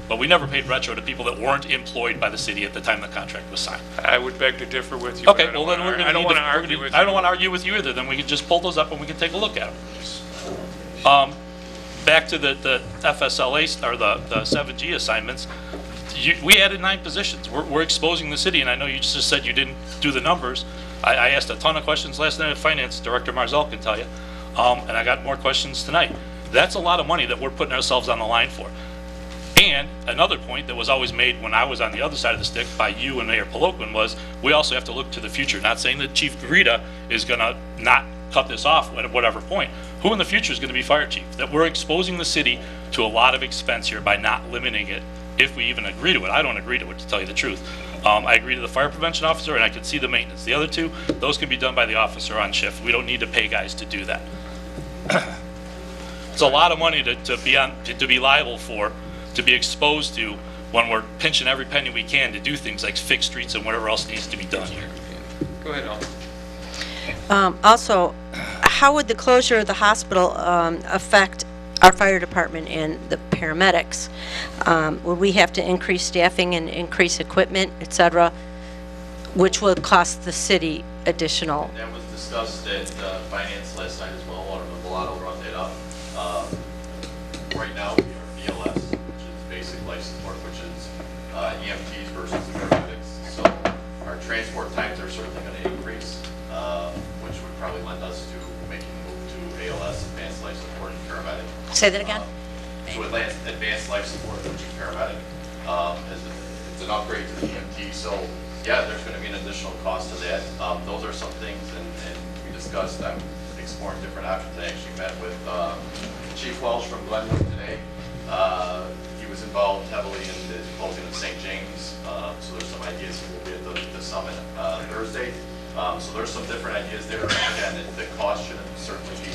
but we never paid retro to people that weren't employed by the city at the time the contract was signed. I would beg to differ with you. Okay, well then we're going to. I don't want to argue with you. I don't want to argue with you either. Then we can just pull those up and we can take a look at them. Back to the FSLA or the 7G assignments. We added 9 positions. We're exposing the city, and I know you just said you didn't do the numbers. I asked a ton of questions last night at Finance. Director Marzell can tell you, and I got more questions tonight. That's a lot of money that we're putting ourselves on the line for. And another point that was always made when I was on the other side of the stick by you and Mayor Poloquin was we also have to look to the future. Not saying that Chief Garita is going to not cut this off at whatever point. Who in the future is going to be fire chief? That we're exposing the city to a lot of expense here by not limiting it, if we even agree to it. I don't agree to it, to tell you the truth. I agree to the fire prevention officer, and I can see the maintenance. The other 2, those can be done by the officer on shift. We don't need to pay guys to do that. It's a lot of money to be liable for, to be exposed to when we're pinching every penny we can to do things like fix streets and whatever else needs to be done here. Go ahead, Al. Also, how would the closure of the hospital affect our fire department and the paramedics? Would we have to increase staffing and increase equipment, et cetera, which would cost the city additional? That was discussed at finance last night as well. Alderman Bellato brought that up. Right now, we are BLS, which is basic life support, which is EMTs versus the paramedics. So our transport times are certainly going to increase, which would probably lend us to making the move to ALS, advanced life support, and paramedic. Say that again? So advanced life support, which is paramedic, it's an upgrade to the EMT. So yeah, there's going to be an additional cost to that. Those are some things, and we discussed. I'm exploring different options. I actually met with Chief Welsh from Glenwood today. He was involved heavily in the closing of St. James. So there's some ideas. He will be at the summit Thursday. So there's some different ideas there. Again, the cost shouldn't certainly be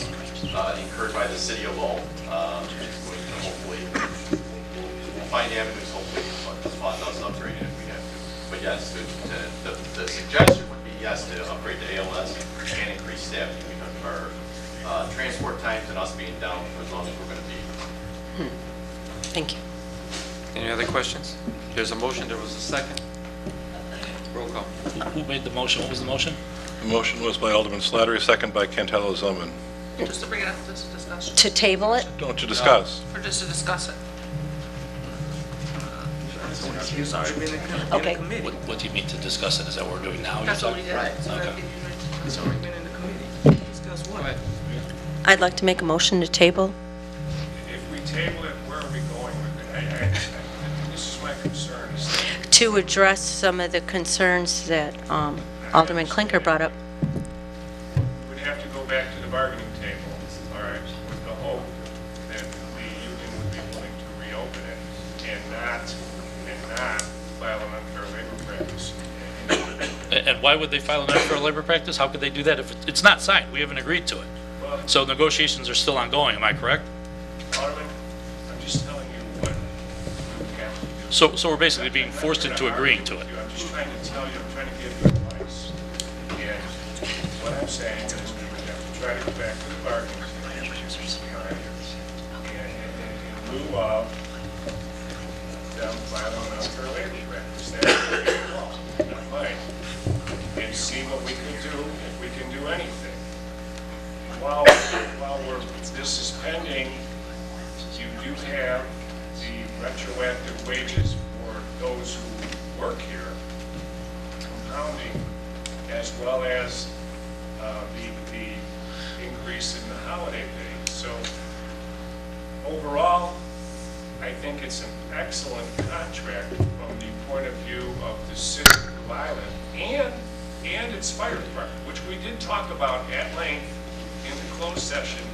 incurred by the city alone. Hopefully, we'll find avenues. Hopefully, to fund us upgrading if we have to. But yes, the suggestion would be yes to upgrade to ALS and increase staffing because of our transport times and us being down for as long as we're going to be. Thank you. Any other questions? There's a motion, there was a second. Roll call. Who made the motion? What was the motion? The motion was by Alderman Slattery, second by Cantello Zellman. Just to bring it up to discussion, To table it? Don't you discuss? or just to discuss it. Okay. What do you mean to discuss it? Is that what we're doing now? That's all we did. Right. So Okay. it's already been in the committee. Discuss what? I'd like to make a motion to table. If we table it, where are we going with it? This is my concern. Is that To address some of the concerns that Alderman Clinker brought up. we'd have to go back to the bargaining table, all right, with the hope that the union would be willing to reopen it and not file an unfair labor practice. And why would they file an unfair labor practice? How could they do that if it's not signed? We haven't agreed to it. Well, So negotiations are still ongoing, am I correct? Alderman, I'm just telling you what you have to do. So we're basically being forced into agreeing to it. I'm just trying to tell you, I'm trying to give you advice. And what I'm saying is we would have to try to go back to the bargaining table. All right? And in lieu of them filing an unfair labor practice, that's what we call, not mine. And see what we can do, if we can do anything. While this is pending, you do have the retroactive wages for those who work here, compounding, as well as the increase in the holiday pay. So overall, I think it's an excellent contract from the point of view of the city of Blue Island and its fire department, which we did talk about at length in the closed session,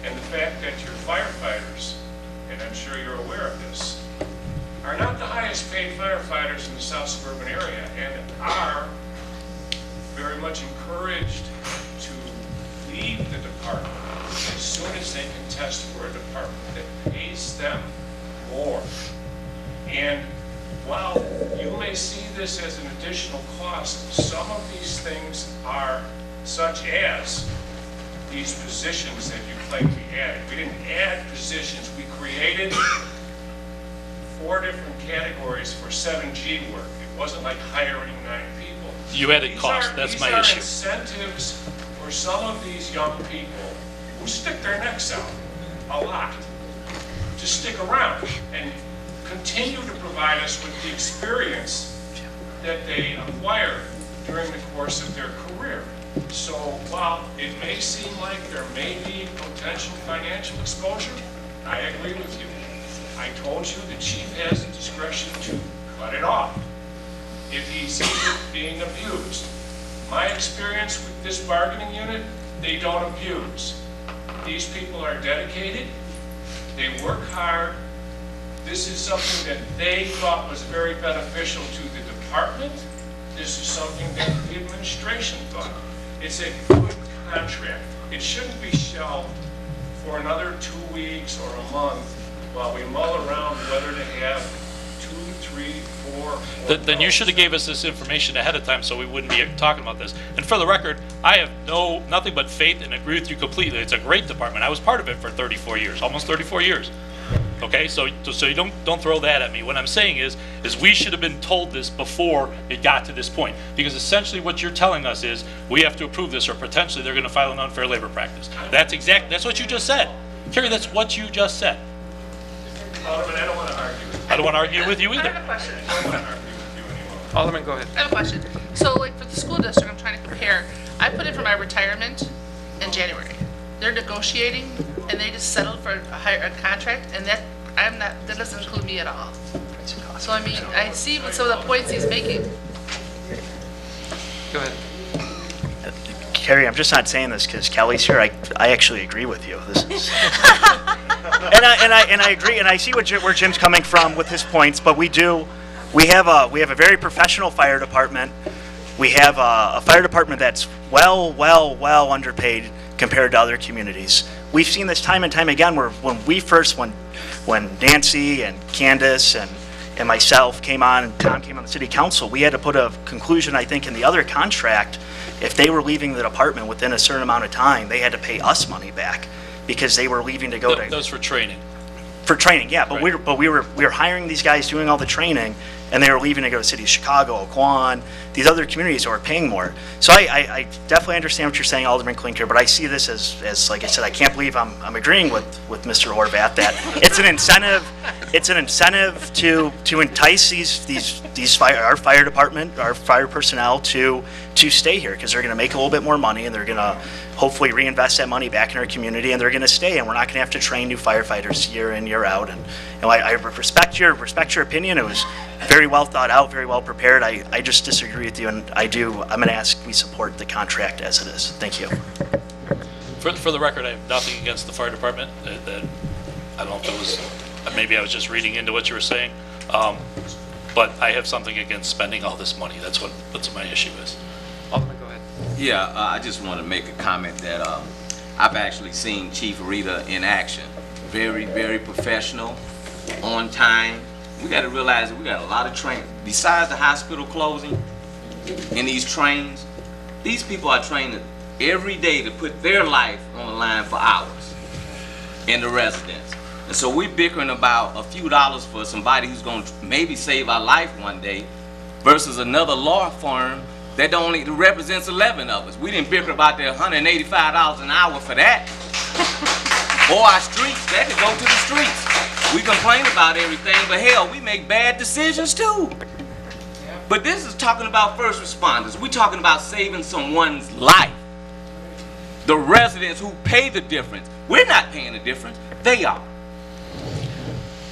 and the fact that your firefighters, and I'm sure you're aware of this, are not the highest paid firefighters in the south suburban area and are very much encouraged to leave the department as soon as they can test for a department that pays them more. And while you may see this as an additional cost, some of these things are such as these positions that you claim we added. We didn't add positions. We created 4 different categories for 7G work. It wasn't like hiring 9 people. You added cost, that's my issue. These are incentives for some of these young people who stick their necks out a lot to stick around and continue to provide us with the experience that they acquire during the course of their career. So while it may seem like there may be potential financial exposure, I agree with you. I told you the chief has the discretion to cut it off if he sees it being abused. My experience with this bargaining unit, they don't abuse. These people are dedicated, they work hard. This is something that they thought was very beneficial to the department. This is something that the administration thought. It's a good contract. It shouldn't be shelved for another 2 weeks or a month while we mull around whether to have 2 3, 4. Then you should have gave us this information ahead of time so we wouldn't be talking about this. And for the record, I have nothing but faith and agree with you completely. It's a great department. I was part of it for 34 years, almost 34 years. Okay, so you don't throw that at me. What I'm saying is we should have been told this before it got to this point. Because essentially what you're telling us is we have to approve this or potentially they're going to file an unfair labor practice. That's what you just said. Kerry, that's what you just said. Alderman, I don't want to argue with you. I don't want to argue with you I either. have a question. I don't want to argue with you anymore. Alderman, go ahead. I have a question. So like for the school district, I'm trying to compare. I put in for my retirement in January. They're negotiating and they just settled for a contract and that doesn't include me at all. So I mean, I see what some of the points he's making. Go ahead. Carrie, I'm just not saying this because Kelly's here. I actually agree with you. This is, and I agree, and I see where Jim's coming from with his points. But we have a very professional fire department. We have a fire department that's well underpaid compared to other communities. We've seen this time and time again. When Nancy and Candace and myself came on, and Tom came on the city council, we had to put a conclusion, I think, in the other contract. If they were leaving the department within a certain amount of time, they had to pay us money back because they were leaving to go to. That was for training. For training, yeah, but Right. we were hiring these guys, doing all the training, and they were leaving to go to cities, Chicago, Auquan, these other communities that were paying more. So I definitely understand what you're saying, Alderman Klinker, but I see this as like I said, I can't believe I'm agreeing with Mr. Horvat that it's an incentive to entice our fire department, our fire personnel to stay here because they're going to make a little bit more money and they're going to hopefully reinvest that money back in our community and they're going to stay and we're not going to have to train new firefighters year in, year out. And I respect your opinion. It was very well thought out, very well prepared. I just disagree with you, and I'm going to ask we support the contract as it is. Thank you. For the record, I have nothing against the fire department. That I don't know if it was, maybe I was just reading into what you were saying. But I have something against spending all this money. That's what my issue is. Alderman, go ahead. Yeah, I just want to make a comment that I've actually seen Chief Rita in action. Very, very professional, on time. We got to realize that we got a lot of training. Besides the hospital closing and these trains, these people are trained every day to put their life on the line for ours and the residents. And so we're bickering about a few dollars for somebody who's going to maybe save our life one day versus another law firm that only represents 11 of us. We didn't bicker about the $185 an hour for that. Or our streets, that could go to the streets. We complain about everything, but hell, we make bad decisions too. But this is talking about first responders. We're talking about saving someone's life. The residents who pay the difference. We're not paying the difference, they are.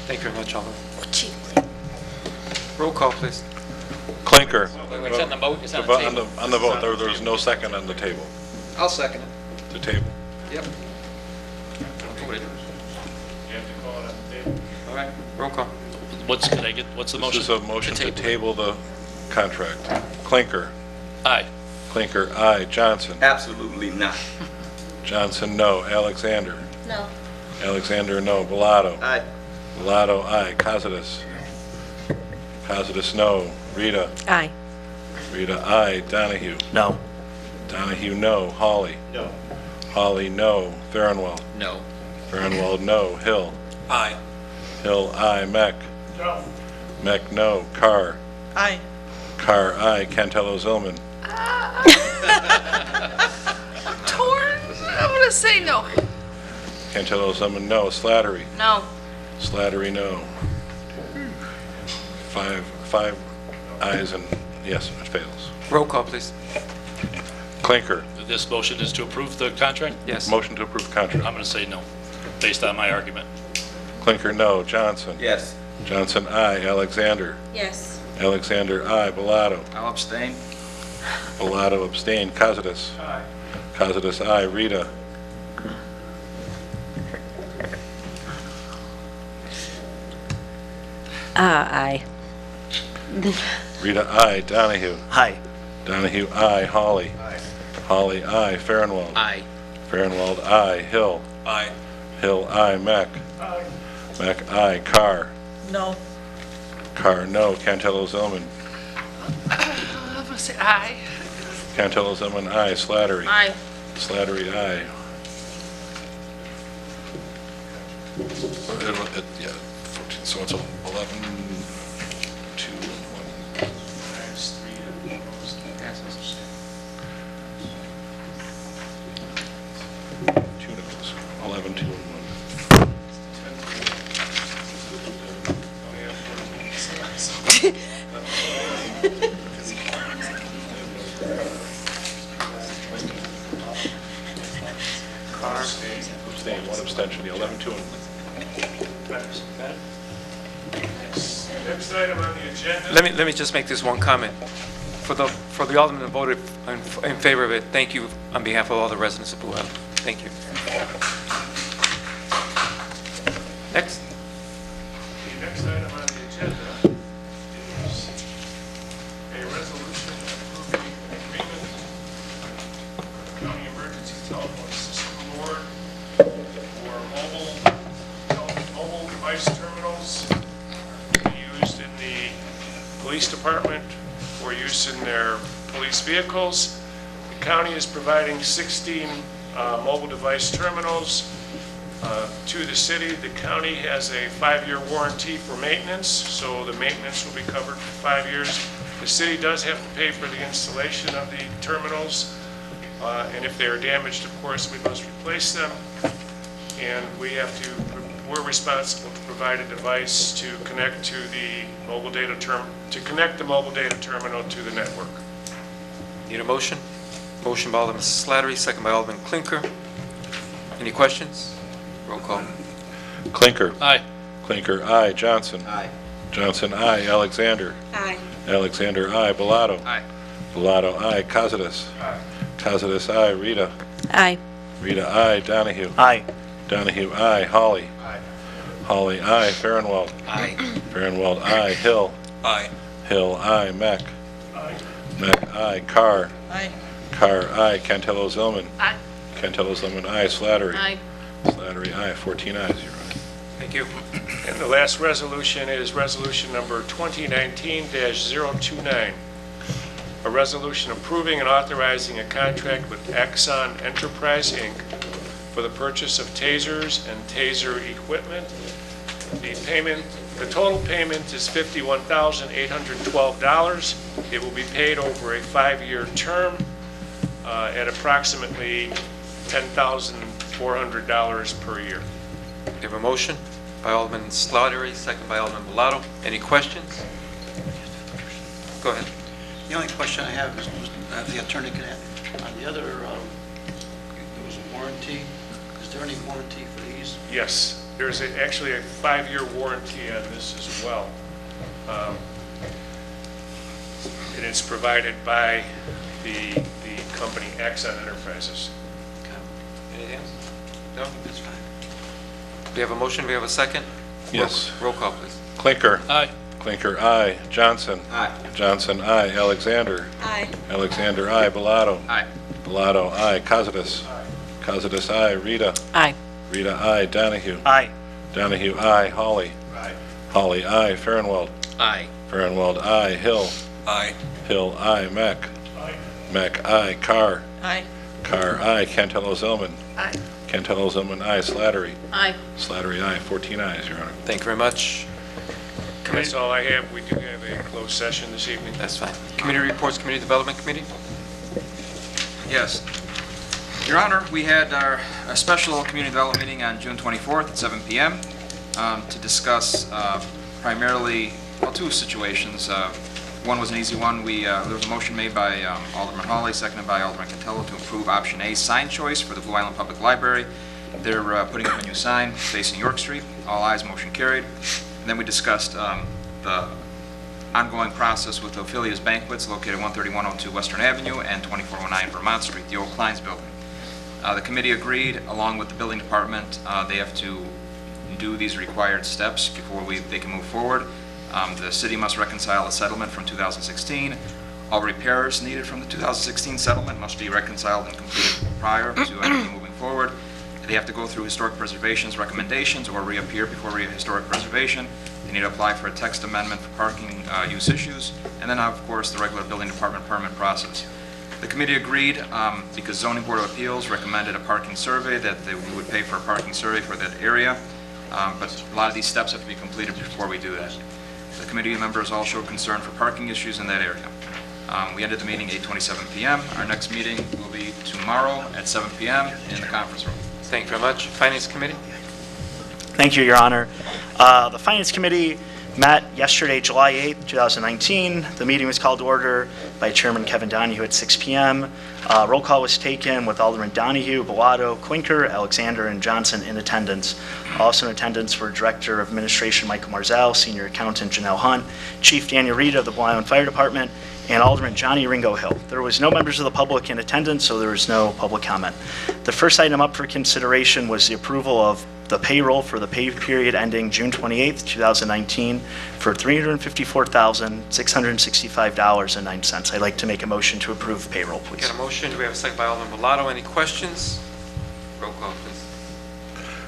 Thank you very much, Alderman. Roll call, please. Clinker. It's on the vote, it's on the table. On the vote, there was no second on the table. I'll second it. The table. Yep. You have to call it on the table. All right, roll call. What's the motion? This is a motion to table the contract. Clinker. Aye. Clinker, aye. Johnson. Absolutely not. Johnson, no. Alexander. No. Alexander, no. Bellato. Aye. Bellato, aye. Costas. Costas, no. Rita. Aye. Rita, aye. Donahue. No. Donahue, no. Hawley. No. Hawley, no. Farnwell. No. Farnwell, no. Hill. Aye. Hill, aye. Meck. No. Meck, no. Carr. Aye. Carr, aye. Cantello Zillman. Torn? I'm gonna say no. Cantello Zillman, no. Slattery. No. Slattery, no. Five ayes and yes, it fails. Roll call, please. Clinker. This motion is to approve the contract? Yes. Motion to approve contract. I'm going to say no, based on my argument. Clinker, no. Johnson. Yes. Johnson, aye. Alexander. Yes. Alexander, aye. Bellato. I'll abstain. Bellato, abstain. Costas. Aye. Costas, aye. Rita. Aye. Rita, aye. Donahue. Aye. Donahue, aye. Hawley. Aye. Hawley, aye. Farnwell. Aye. Farnwell, aye. Hill. Aye. Hill, aye. Meck. Aye. Meck, aye. Carr. No. Carr, no. Cantello Zelman. I'm gonna say aye. Cantello Zelman, aye. Slattery. Aye. Slattery, aye. Yeah, 14, so it's 11, 2, and 1. Two noes. 11, 2, and 1. Abstain, one abstention, the 11, 2, and 1. Next item on the agenda. Let me just make this one comment. For the alderman that voted in favor of it, thank you on behalf of all the residents of Blue Island. Thank you. Next. The next item on the agenda is a resolution approving an agreement with the County Emergency Telephone System Board for mobile device terminals to be used in the police department for use in their police vehicles. The county is providing 16 mobile device terminals to the city. The county has a 5-year warranty for maintenance, so the maintenance will be covered for 5 years. The city does have to pay for the installation of the terminals, and if they are damaged, of course, we must replace them. And we're responsible to provide a device to connect to the mobile data terminal to the network. Need a motion? Motion by Alderman Slattery, second by Alderman Clinker. Any questions? Roll call. Clinker. Aye. Clinker, aye. Johnson. Aye. Johnson, aye. Alexander. Aye. Alexander, aye. Bellato. Aye. Bellato, aye. Costas. Aye. Costas, aye. Rita. Aye. Rita, aye. Donahue. Aye. Donahue, aye. Holly. Aye. Holly, aye. Farnwell. Aye. Farnwell, aye. Hill. Aye. Hill, aye. Mack. Aye. Mack, aye. Carr. Aye. Carr, aye. Cantello Zelman. Aye. Cantello Zelman, aye. Slattery. Aye. Slattery, aye. 14 ayes, Your Honor. Thank you. And the last resolution is resolution number 2019-029. A resolution approving and authorizing a contract with Axon Enterprise, Inc. for the purchase of tasers and taser equipment. The total payment is $51,812. It will be paid over a 5-year term at approximately $10,400 per year. We have a motion by Alderman Slattery, second by Alderman Bellato. Any questions? Go ahead. The only question I have is, the attorney can add, on the other, there was a warranty. Is there any warranty for these? Yes, there's actually a 5-year warranty on this as well. And it's provided by the company Axon Enterprises. Anything else? No? That's fine. We have a motion, we have a second? Yes. Roll call, please. Clinker. Aye. Clinker, aye. Johnson. Aye. Johnson, aye. Alexander. Aye. Alexander, aye. Bellato. Aye. Bellato, aye. Costas. Costas, aye. Rita. Aye. Rita, aye. Donahue. Aye. Donahue, aye. Holly. Aye. Holly, aye. Farnwell. Aye. Farnwell, aye. Hill. Aye. Hill, aye. Mack. Aye. Mack, aye. Carr. Aye. Carr, aye. Cantello Zelman. Aye. Cantello Zelman, aye. Slattery. Aye. Slattery, aye. 14 ayes, Your Honor. Thank you very much. That's all I have. We do have a closed session this evening. That's fine. Committee reports, Community Development Committee? Yes. Your Honor, we had a special community development meeting on June 24th at 7 p.m. To discuss primarily, well, two situations. One was an easy one. There was a motion made by Alderman Hawley, seconded by Alderman Cantello, to approve option A, sign choice for the Blue Island Public Library. They're putting up a new sign facing York Street. All ayes, motion carried. And then we discussed the ongoing process with Ophelia's Banquets, located 13102 Western Avenue and 2409 Vermont Street, the old Kleins building. The committee agreed, along with the building department, they have to do these required steps before they can move forward. The city must reconcile a settlement from 2016. All repairs needed from the 2016 settlement must be reconciled and completed prior to anything moving forward. They have to go through historic preservation's recommendations or reappear before historic preservation. You need to apply for a text amendment for parking use issues, and then, of course, the regular building department permit process. The committee agreed, because zoning board of appeals recommended a parking survey, that we would pay for a parking survey for that area, but a lot of these steps have to be completed before we do that. The committee members all showed concern for parking issues in that area. We ended the meeting 8:27 p.m. Our next meeting will be tomorrow at 7 p.m. in the conference room. Thank you very much. Finance Committee? Thank you, Your Honor. The Finance Committee met yesterday, July 8th, 2019. The meeting was called to order by Chairman Kevin Donahue at 6 p.m. Roll call was taken with Alderman Donahue, Bellato, Quinker, Alexander, and Johnson in attendance. Also in attendance were Director of Administration Michael Marzell, Senior Accountant Janelle Hunt, Chief Daniel Rita of the Blue Island Fire Department, and Alderman Johnny Ringo Hill. There was no members of the public in attendance, so there was no public comment. The first item up for consideration was the approval of the payroll for the pay period ending June 28th, 2019 for $354,665.09. I'd like to make a motion to approve payroll, please. Got a motion. Do we have a second by Alderman Bellato? Any questions? Roll call, please.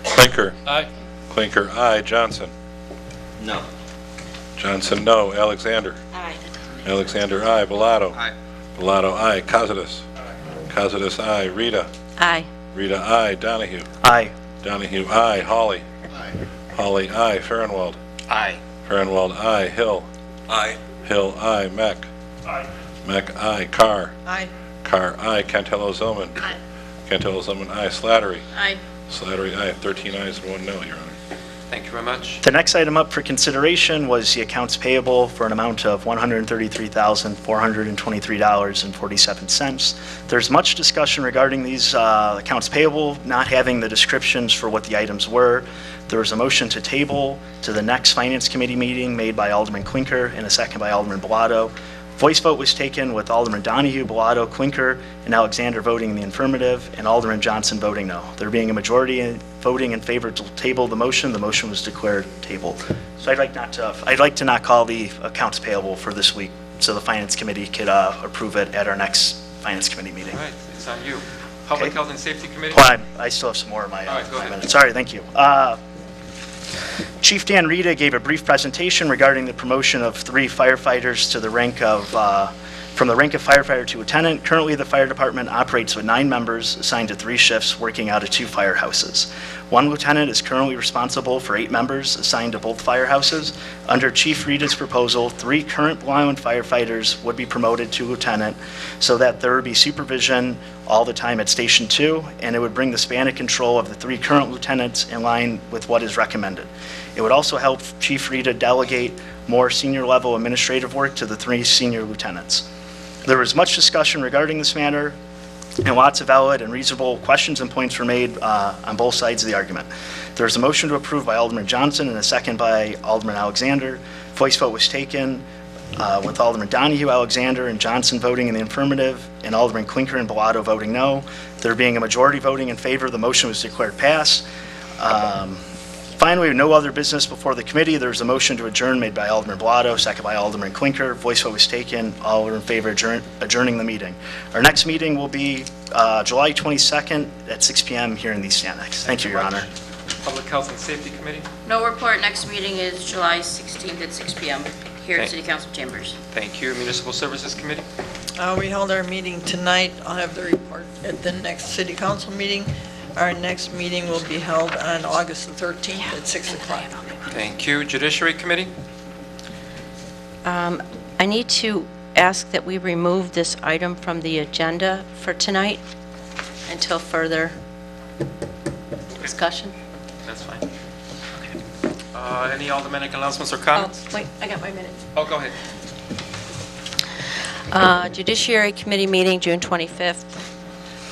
Clinker. Aye. Clinker, aye. Johnson. No. Johnson, no. Alexander. Aye. Alexander, aye. Bellato. Aye. Bellato, aye. Costas. Costas, aye. Rita. Aye. Rita, aye. Donahue. Aye. Donahue, aye. Hawley. Hawley, aye. Farnwell. Aye. Farnwell, aye. Hill. Aye. Hill, aye. Meck. Aye. Meck, aye. Carr. Aye. Carr, aye. Cantello-Zillman. Aye. Cantello-Zillman, aye. Slattery. Aye. Slattery, aye. 13 ayes and 1 no, Your Honor. Thank you very much. The next item up for consideration was the accounts payable for an amount of $133,423.47. There's much discussion regarding these accounts payable, not having the descriptions for what the items were. There was a motion to table to the next Finance Committee meeting made by Alderman Quinker and a second by Alderman Bellato. Voice vote was taken with Alderman Donahue, Bellato, Quinker, and Alexander voting in the affirmative, and Alderman Johnson voting no. There being a majority voting in favor to table the motion was declared tabled. So I'd like to not call the accounts payable for this week, so the Finance Committee could approve it at our next Finance Committee meeting. All right, it's on you. Public Okay. Health and Safety Committee? Well, I still have some more of my All right, go ahead. minutes. Sorry, thank you. Chief Dan Rita gave a brief presentation regarding the promotion of 3 firefighters to the rank of, from the rank of firefighter to lieutenant. Currently, the fire department operates with 9 members assigned to 3 shifts working out of 2 firehouses. 1 lieutenant is currently responsible for 8 members assigned to both firehouses. Under Chief Rita's proposal, 3 current Blue Island firefighters would be promoted to lieutenant so that there would be supervision all the time at Station 2, and it would bring the span of control of the 3 current lieutenants in line with what is recommended. It would also help Chief Rita delegate more senior level administrative work to the 3 senior lieutenants. There was much discussion regarding this matter, and lots of valid and reasonable questions and points were made on both sides of the argument. There was a motion to approve by Alderman Johnson and a second by Alderman Alexander. Voice vote was taken with Alderman Donahue, Alexander, and Johnson voting in the affirmative, and Alderman Quinker and Bellato voting no. There being a majority voting in favor, the motion was declared pass. Finally, with no other business before the committee, there's a motion to adjourn made by Alderman Bellato, second by Alderman Quinker. Voice vote was taken. All are in favor of adjourning the meeting. Our next meeting will be July 22nd at 6 p.m. here in the East Annex. Thank you, Your Honor. Public Health and Safety Committee? No report. Next meeting is July 16th at 6 p.m. here Okay. at City Council Chambers. Thank you. Municipal Services Committee? We held our meeting tonight. I'll have the report at the next city council meeting. Our next meeting will be held on August the 13th at 6 o'clock. Thank you. Judiciary Committee? I need to ask that we remove this item from the agenda for tonight until further discussion. That's fine. Any aldermanic announcements or comments? Wait, I got my minute. Oh, go ahead. Judiciary Committee meeting, June 25th,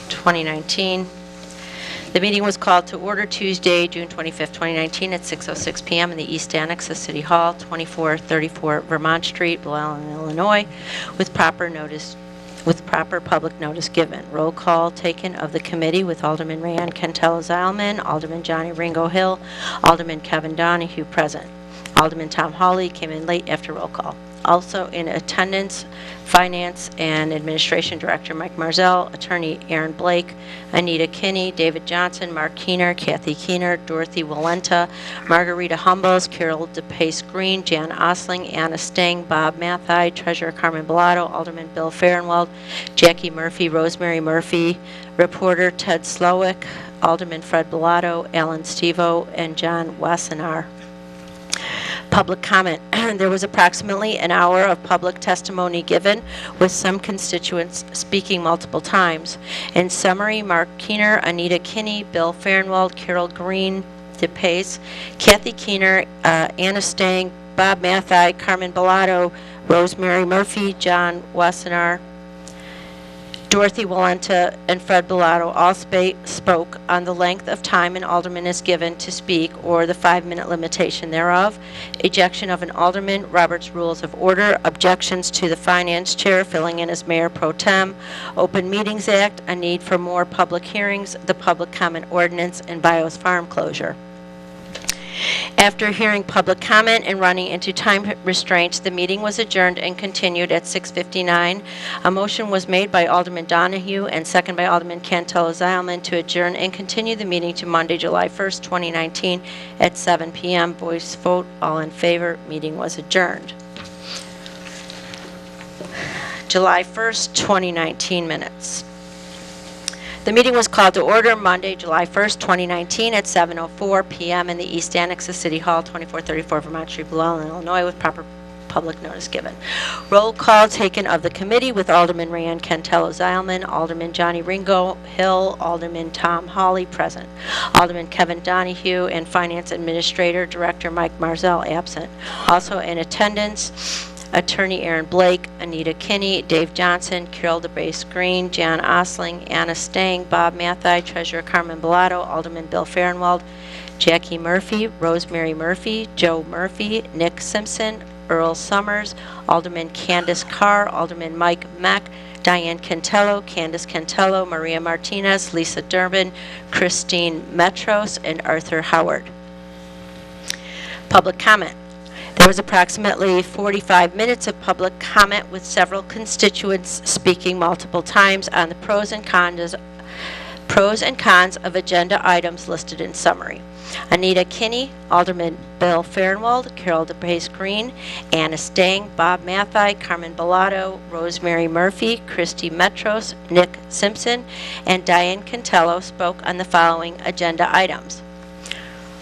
2019. The meeting was called to order Tuesday, June 25th, 2019 at 6:06 p.m. in the East Annex of City Hall, 2434 Vermont Street, Blue Island, Illinois, with proper public notice given. Roll call taken of the committee with Alderman Rayan Cantello-Zalman, Alderman Johnny Ringo Hill, Alderman Kevin Donahue present. Alderman Tom Hawley came in late after roll call. Also in attendance, Finance and Administration Director Mike Marzell, Attorney Aaron Blake, Anita Kinney, David Johnson, Mark Keener, Kathy Keener, Dorothy Walenta, Margarita Humbles, Carol DePace Green, Jan Osling, Anna Stang, Bob Mathai, Treasurer Carmen Bellato, Alderman Bill Farnwell, Jackie Murphy, Rosemary Murphy, Reporter Ted Slowick, Alderman Fred Bellato, Alan Stevo, and John Wassenaar. Public comment. There was approximately an hour of public testimony given, with some constituents speaking multiple times. In summary, Mark Keener, Anita Kinney, Bill Farnwell, Carol Green, DePace, Kathy Keener, Anna Stang, Bob Mathai, Carmen Bellato, Rosemary Murphy, John Wassenaar, Dorothy Walenta, and Fred Bellato all spoke on the length of time an alderman is given to speak or the 5-minute limitation thereof, ejection of an alderman, Robert's Rules of Order, objections to the finance chair filling in as mayor pro tem, Open Meetings Act, a need for more public hearings, the public comment ordinance, and BIOS farm closure. After hearing public comment and running into time restraints, the meeting was adjourned and continued at 6:59. A motion was made by Alderman Donahue and second by Alderman Cantello-Zileman to adjourn and continue the meeting to Monday, July 1st, 2019 at 7 p.m. Voice vote, all in favor. Meeting was adjourned. July 1st, 2019 minutes. The meeting was called to order Monday, July 1st, 2019 at 7:04 p.m. in the East Annex of City Hall, 2434 Vermont Street, Blue Island, Illinois, with proper public notice given. Roll call taken of the committee with Alderman Rayanne Cantello-Zileman, Alderman Johnny Ringo Hill, Alderman Tom Hawley present, Alderman Kevin Donahue, and Finance Administrator Director Mike Marzell absent. Also in attendance, Attorney Aaron Blake, Anita Kinney, Dave Johnson, Carol DeBase Green, Jan Osling, Anna Stang, Bob Mathai, Treasurer Carmen Bellato, Alderman Bill Farnwell, Jackie Murphy, Rosemary Murphy, Joe Murphy, Nick Simpson, Earl Summers, Alderman Candace Carr, Alderman Mike Meck, Diane Cantello, Candace Cantello, Maria Martinez, Lisa Durbin, Christine Metros, and Arthur Howard. Public comment. There was approximately 45 minutes of public comment with several constituents speaking multiple times on the pros and cons of agenda items listed in summary. Anita Kinney, Alderman Bill Farnwell, Carol DePace Green, Anna Stang, Bob Mathai, Carmen Bellato, Rosemary Murphy, Christy Metros, Nick Simpson, and Diane Cantello spoke on the following agenda items.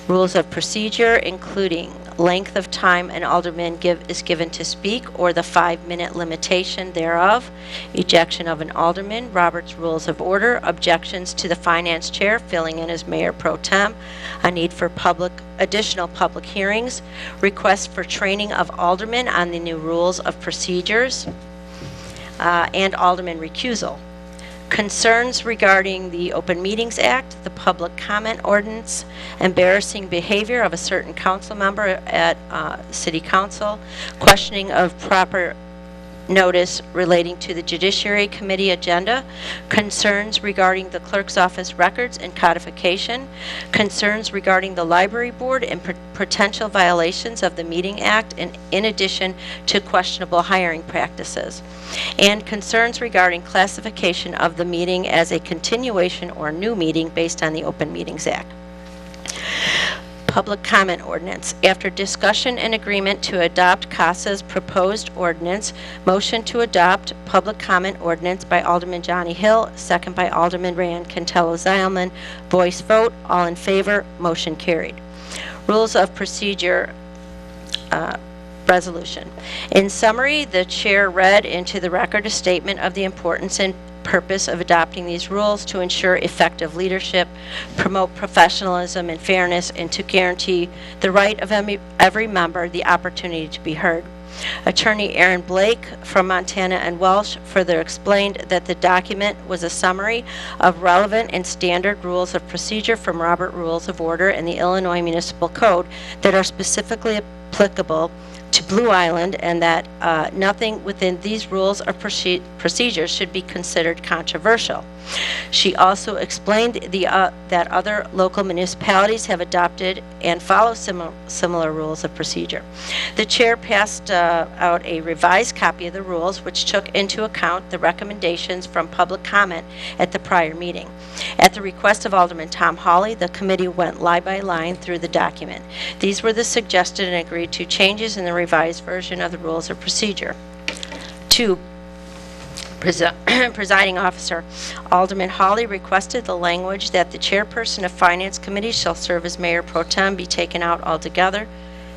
Rules of procedure, including length of time an alderman is given to speak or the 5-minute limitation thereof, ejection of an alderman, Robert's Rules of Order, objections to the finance chair filling in as mayor pro tem, a need for additional public hearings, requests for training of aldermen on the new rules of procedures, and alderman recusal. Concerns regarding the Open Meetings Act, the Public Comment Ordinance, embarrassing behavior of a certain council member at City Council, questioning of proper notice relating to the Judiciary Committee agenda, concerns regarding the Clerk's Office records and codification, concerns regarding the Library Board and potential violations of the Meeting Act, and in addition to questionable hiring practices, and concerns regarding classification of the meeting as a continuation or new meeting based on the Open Meetings Act. Public comment ordinance. After discussion and agreement to adopt CASA's proposed ordinance, motion to adopt public comment ordinance by Alderman Johnny Hill, second by Alderman Rayanne Cantello-Zileman. Voice vote, all in favor, motion carried. Rules of procedure resolution. In summary, the chair read into the record a statement of the importance and purpose of adopting these rules to ensure effective leadership, promote professionalism and fairness, and to guarantee the right of every member the opportunity to be heard. Attorney Aaron Blake from Montana and Welsh further explained that the document was a summary of relevant and standard rules of procedure from Robert Rules of Order and the Illinois Municipal Code that are specifically applicable to Blue Island, and that nothing within these rules or procedures should be considered controversial. She also explained that other local municipalities have adopted and follow similar rules of procedure. The chair passed out a revised copy of the rules, which took into account the recommendations from public comment at the prior meeting. At the request of Alderman Tom Hawley, the committee went line by line through the document. These were the suggested and agreed to changes in the revised version of the rules of procedure. 2. Presiding officer, Alderman Hawley requested the language that the chairperson of Finance Committee shall serve as mayor pro tem be taken out altogether,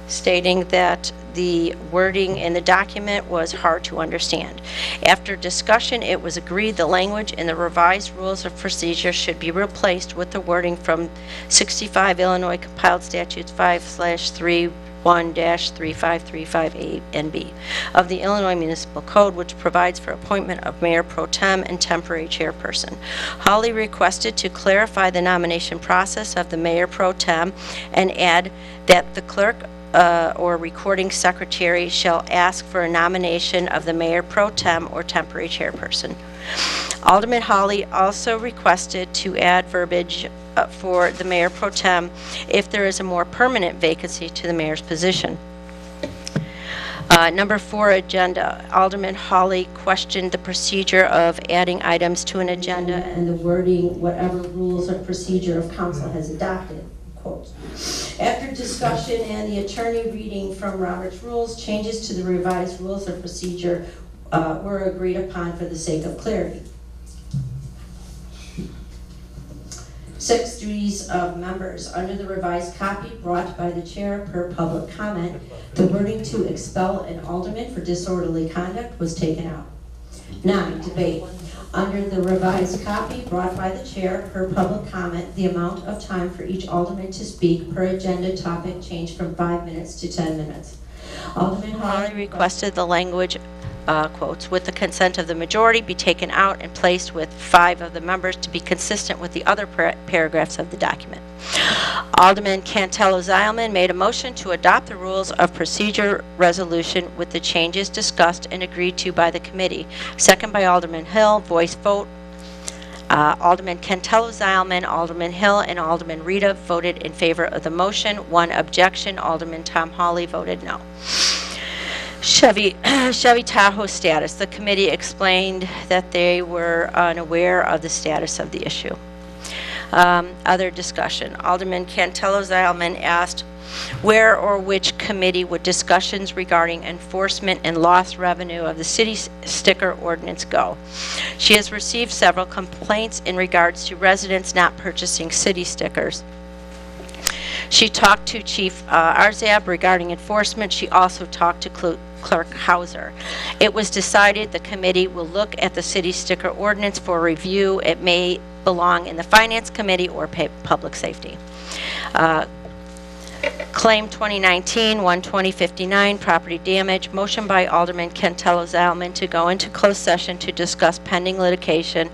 stating that the wording in the document was hard to understand. After discussion, it was agreed the language in the revised rules of procedure should be replaced with the wording from 65 Illinois Compiled Statutes 5/31-35358 and B of the Illinois Municipal Code, which provides for appointment of mayor pro tem and temporary chairperson. Hawley requested to clarify the nomination process of the mayor pro tem and add that the clerk or recording secretary shall ask for a nomination of the mayor pro tem or temporary chairperson. Alderman Hawley also requested to add verbiage for the mayor pro tem if there is a more permanent vacancy to the mayor's position. Number 4, agenda. Alderman Hawley questioned the procedure of adding items to an agenda and the wording, whatever rules of procedure of council has adopted. Quote, after discussion and the attorney reading from Robert's rules, changes to the revised rules of procedure were agreed upon for the sake of clarity. 6, duties of members. Under the revised copy brought by the chair per public comment, the wording to expel an alderman for disorderly conduct was taken out. 9, debate. Under the revised copy brought by the chair per public comment, the amount of time for each alderman to speak per agenda topic changed from 5 minutes to 10 minutes. Alderman Hawley requested the language, quotes, with the consent of the majority be taken out and placed with 5 of the members to be consistent with the other paragraphs of the document. Alderman Cantello-Zileman made a motion to adopt the rules of procedure resolution with the changes discussed and agreed to by the committee. Second by Alderman Hill, voice vote. Alderman Cantello-Zileman, Alderman Hill, and Alderman Rita voted in favor of the motion. 1 objection. Alderman Tom Hawley voted no. Chevy Tahoe status. The committee explained that they were unaware of the status of the issue. Other discussion. Alderman Cantello-Zileman asked where or which committee would discussions regarding enforcement and lost revenue of the city sticker ordinance go. She has received several complaints in regards to residents not purchasing city stickers. She talked to Chief Arzab regarding enforcement. She also talked to Clerk Hauser. It was decided the committee will look at the city sticker ordinance for review. It may belong in the Finance Committee or Public Safety. Claim 2019-12059, property damage. Motion by Alderman Cantello-Zileman to go into closed session to discuss pending litigation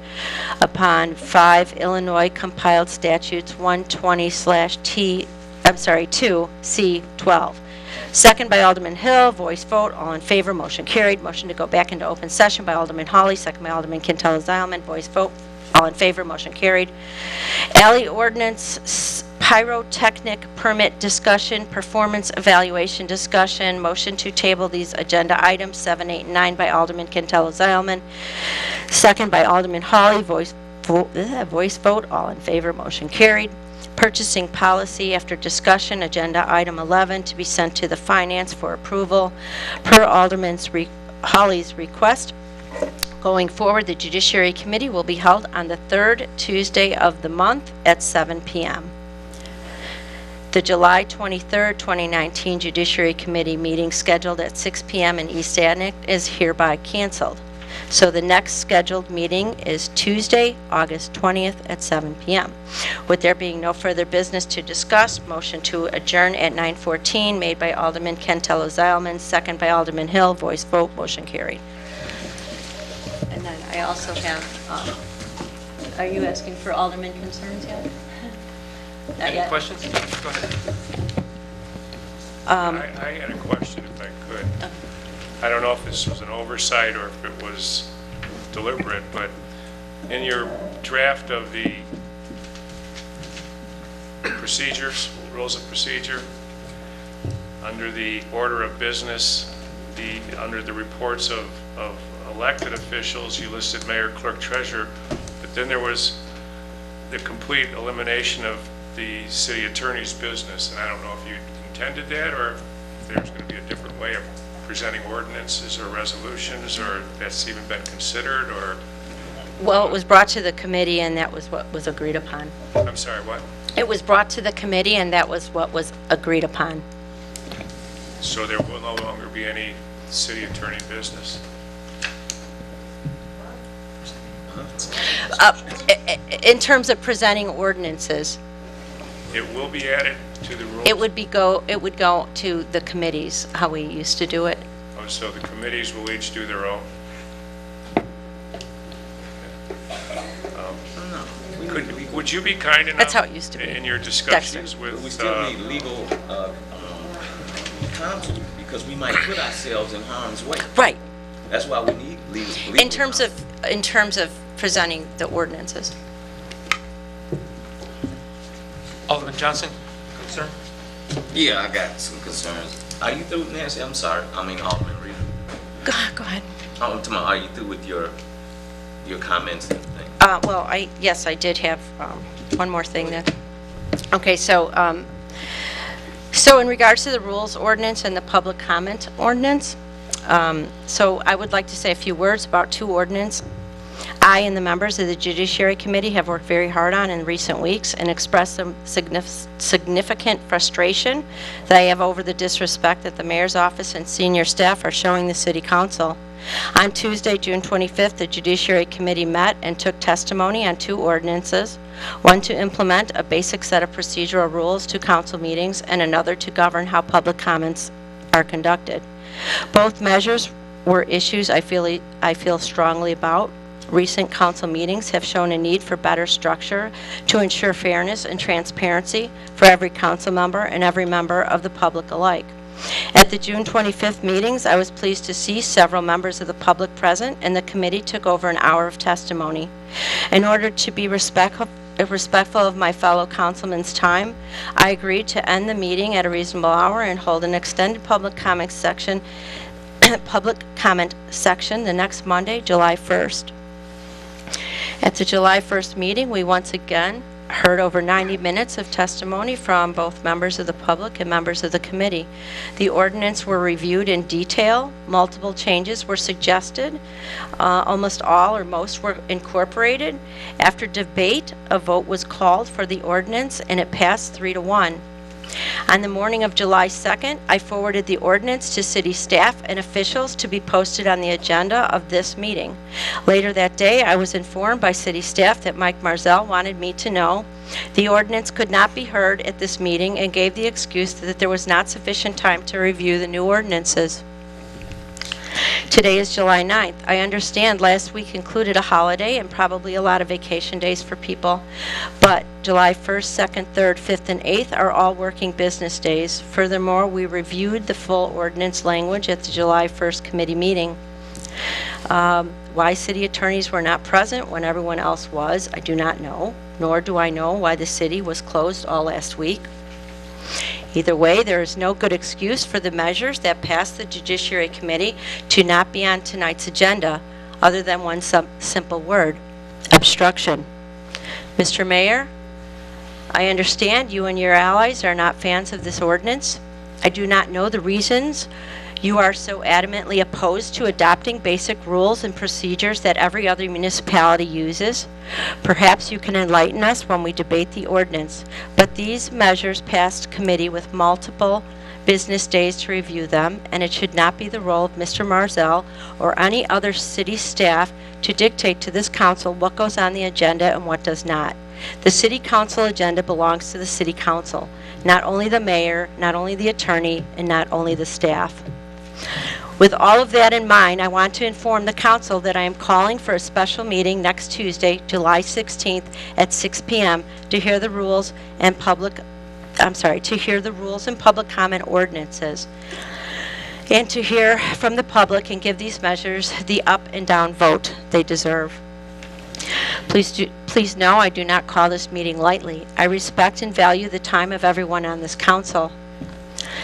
upon 5 Illinois Compiled Statutes 2C12. Second by Alderman Hill, voice vote, all in favor, motion carried. Motion to go back into open session by Alderman Hawley, second by Alderman Cantello-Zileman, voice vote, all in favor, motion carried. Alley ordinance, pyrotechnic permit discussion, performance evaluation discussion, motion to table these agenda items, 7, 8, and 9 by Alderman Cantello-Zileman, second by Alderman Hawley, voice vote, all in favor, motion carried. Purchasing policy, after discussion, agenda item 11 to be sent to the finance for approval per Alderman Hawley's request. Going forward, the Judiciary Committee will be held on the 3rd Tuesday of the month at 7 p.m. The July 23rd, 2019 Judiciary Committee meeting scheduled at 6 p.m. in East Annex is hereby canceled. So the next scheduled meeting is Tuesday, August 20th at 7 p.m. With there being no further business to discuss, motion to adjourn at 9:14 made by Alderman Cantello-Zileman, second by Alderman Hill, voice vote, motion carried. And then I also have, are you asking for Alderman concerns yet? Not Any yet. questions? Go ahead. I had a question if I could. I don't know if this was an oversight or if it was deliberate, but in your draft of the procedures, rules of procedure. Under the order of business, under the reports of elected officials, you listed mayor, clerk, treasurer, but then there was the complete elimination of the city attorney's business, and I don't know if you intended that, or if there's going to be a different way of presenting ordinances or resolutions, or that's even been considered, or... Well, it was brought to the committee, and that was what was agreed upon. I'm sorry, what? It was brought to the committee, and that was what was agreed upon. So there will no longer be any city attorney business? In terms of presenting ordinances, It will be added to the rules? it would go to the committees, how we used to do it. Oh, so the committees will each do their own? Would you be kind enough? That's how it used to be. In your discussions with... We still need legal counsel, because we might put ourselves in harm's way. Right. That's why we need legal In terms of presenting the ordinances. Alderman Johnson, concern? Yeah, I got some concerns. Are you through, Nancy? I'm sorry. I mean, Alderman Reed. Go ahead. I'm talking about, are you through with your comments and things? Well, yes, I did have one more thing then. Okay, so in regards to the rules ordinance and the public comment ordinance, so I would like to say a few words about two ordinance I and the members of the Judiciary Committee have worked very hard on in recent weeks and expressed some significant frustration that I have over the disrespect that the mayor's office and senior staff are showing the City Council. On Tuesday, June 25th, the Judiciary Committee met and took testimony on two ordinances, one to implement a basic set of procedural rules to council meetings and another to govern how public comments are conducted. Both measures were issues I feel strongly about. Recent council meetings have shown a need for better structure to ensure fairness and transparency for every council member and every member of the public alike. At the June 25th meetings, I was pleased to see several members of the public present, and the committee took over an hour of testimony. In order to be respectful of my fellow councilmen's time, I agreed to end the meeting at a reasonable hour and hold an extended public comment section the next Monday, July 1st. At the July 1st meeting, we once again heard over 90 minutes of testimony from both members of the public and members of the committee. The ordinance were reviewed in detail. Multiple changes were suggested. Almost all or most were incorporated. After debate, a vote was called for the ordinance, and it passed 3-1. On the morning of July 2nd, I forwarded the ordinance to city staff and officials to be posted on the agenda of this meeting. Later that day, I was informed by city staff that Mike Marzell wanted me to know the ordinance could not be heard at this meeting and gave the excuse that there was not sufficient time to review the new ordinances. Today is July 9th. I understand last week included a holiday and probably a lot of vacation days for people, but July 1st, 2nd, 3rd, 5th, and 8th are all working business days. Furthermore, we reviewed the full ordinance language at the July 1st committee meeting. Why city attorneys were not present when everyone else was, I do not know, nor do I know why the city was closed all last week. Either way, there is no good excuse for the measures that passed the Judiciary Committee to not be on tonight's agenda, other than one simple word: obstruction. Mr. Mayor, I understand you and your allies are not fans of this ordinance. I do not know the reasons you are so adamantly opposed to adopting basic rules and procedures that every other municipality uses. Perhaps you can enlighten us when we debate the ordinance, but these measures passed committee with multiple business days to review them, and it should not be the role of Mr. Marzell or any other city staff to dictate to this council what goes on the agenda and what does not. The city council agenda belongs to the city council, not only the mayor, not only the attorney, and not only the staff. With all of that in mind, I want to inform the council that I am calling for a special meeting next Tuesday, July 16th at 6 p.m. to hear the rules and public comment ordinances, and to hear from the public and give these measures the up and down vote they deserve. Please Please know I do not call this meeting lightly. I respect and value the time of everyone on this council.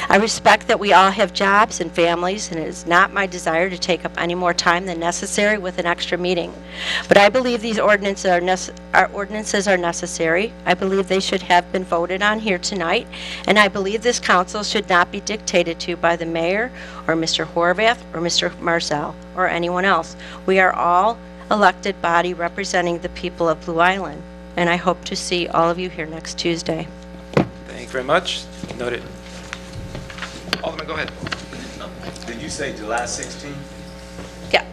I respect that we all have jobs and families, and it is not my desire to take up any more time than necessary with an extra meeting. But I believe these ordinances are necessary. I believe they should have been voted on here tonight, and I believe this council should not be dictated to by the mayor or Mr. Horvath or Mr. Marzell or anyone else. We are all elected body representing the people of Blue Island, and I hope to see all of you here next Tuesday. Thank you very much. Noted. Alderman, go ahead. Did you say July 16th? Yeah.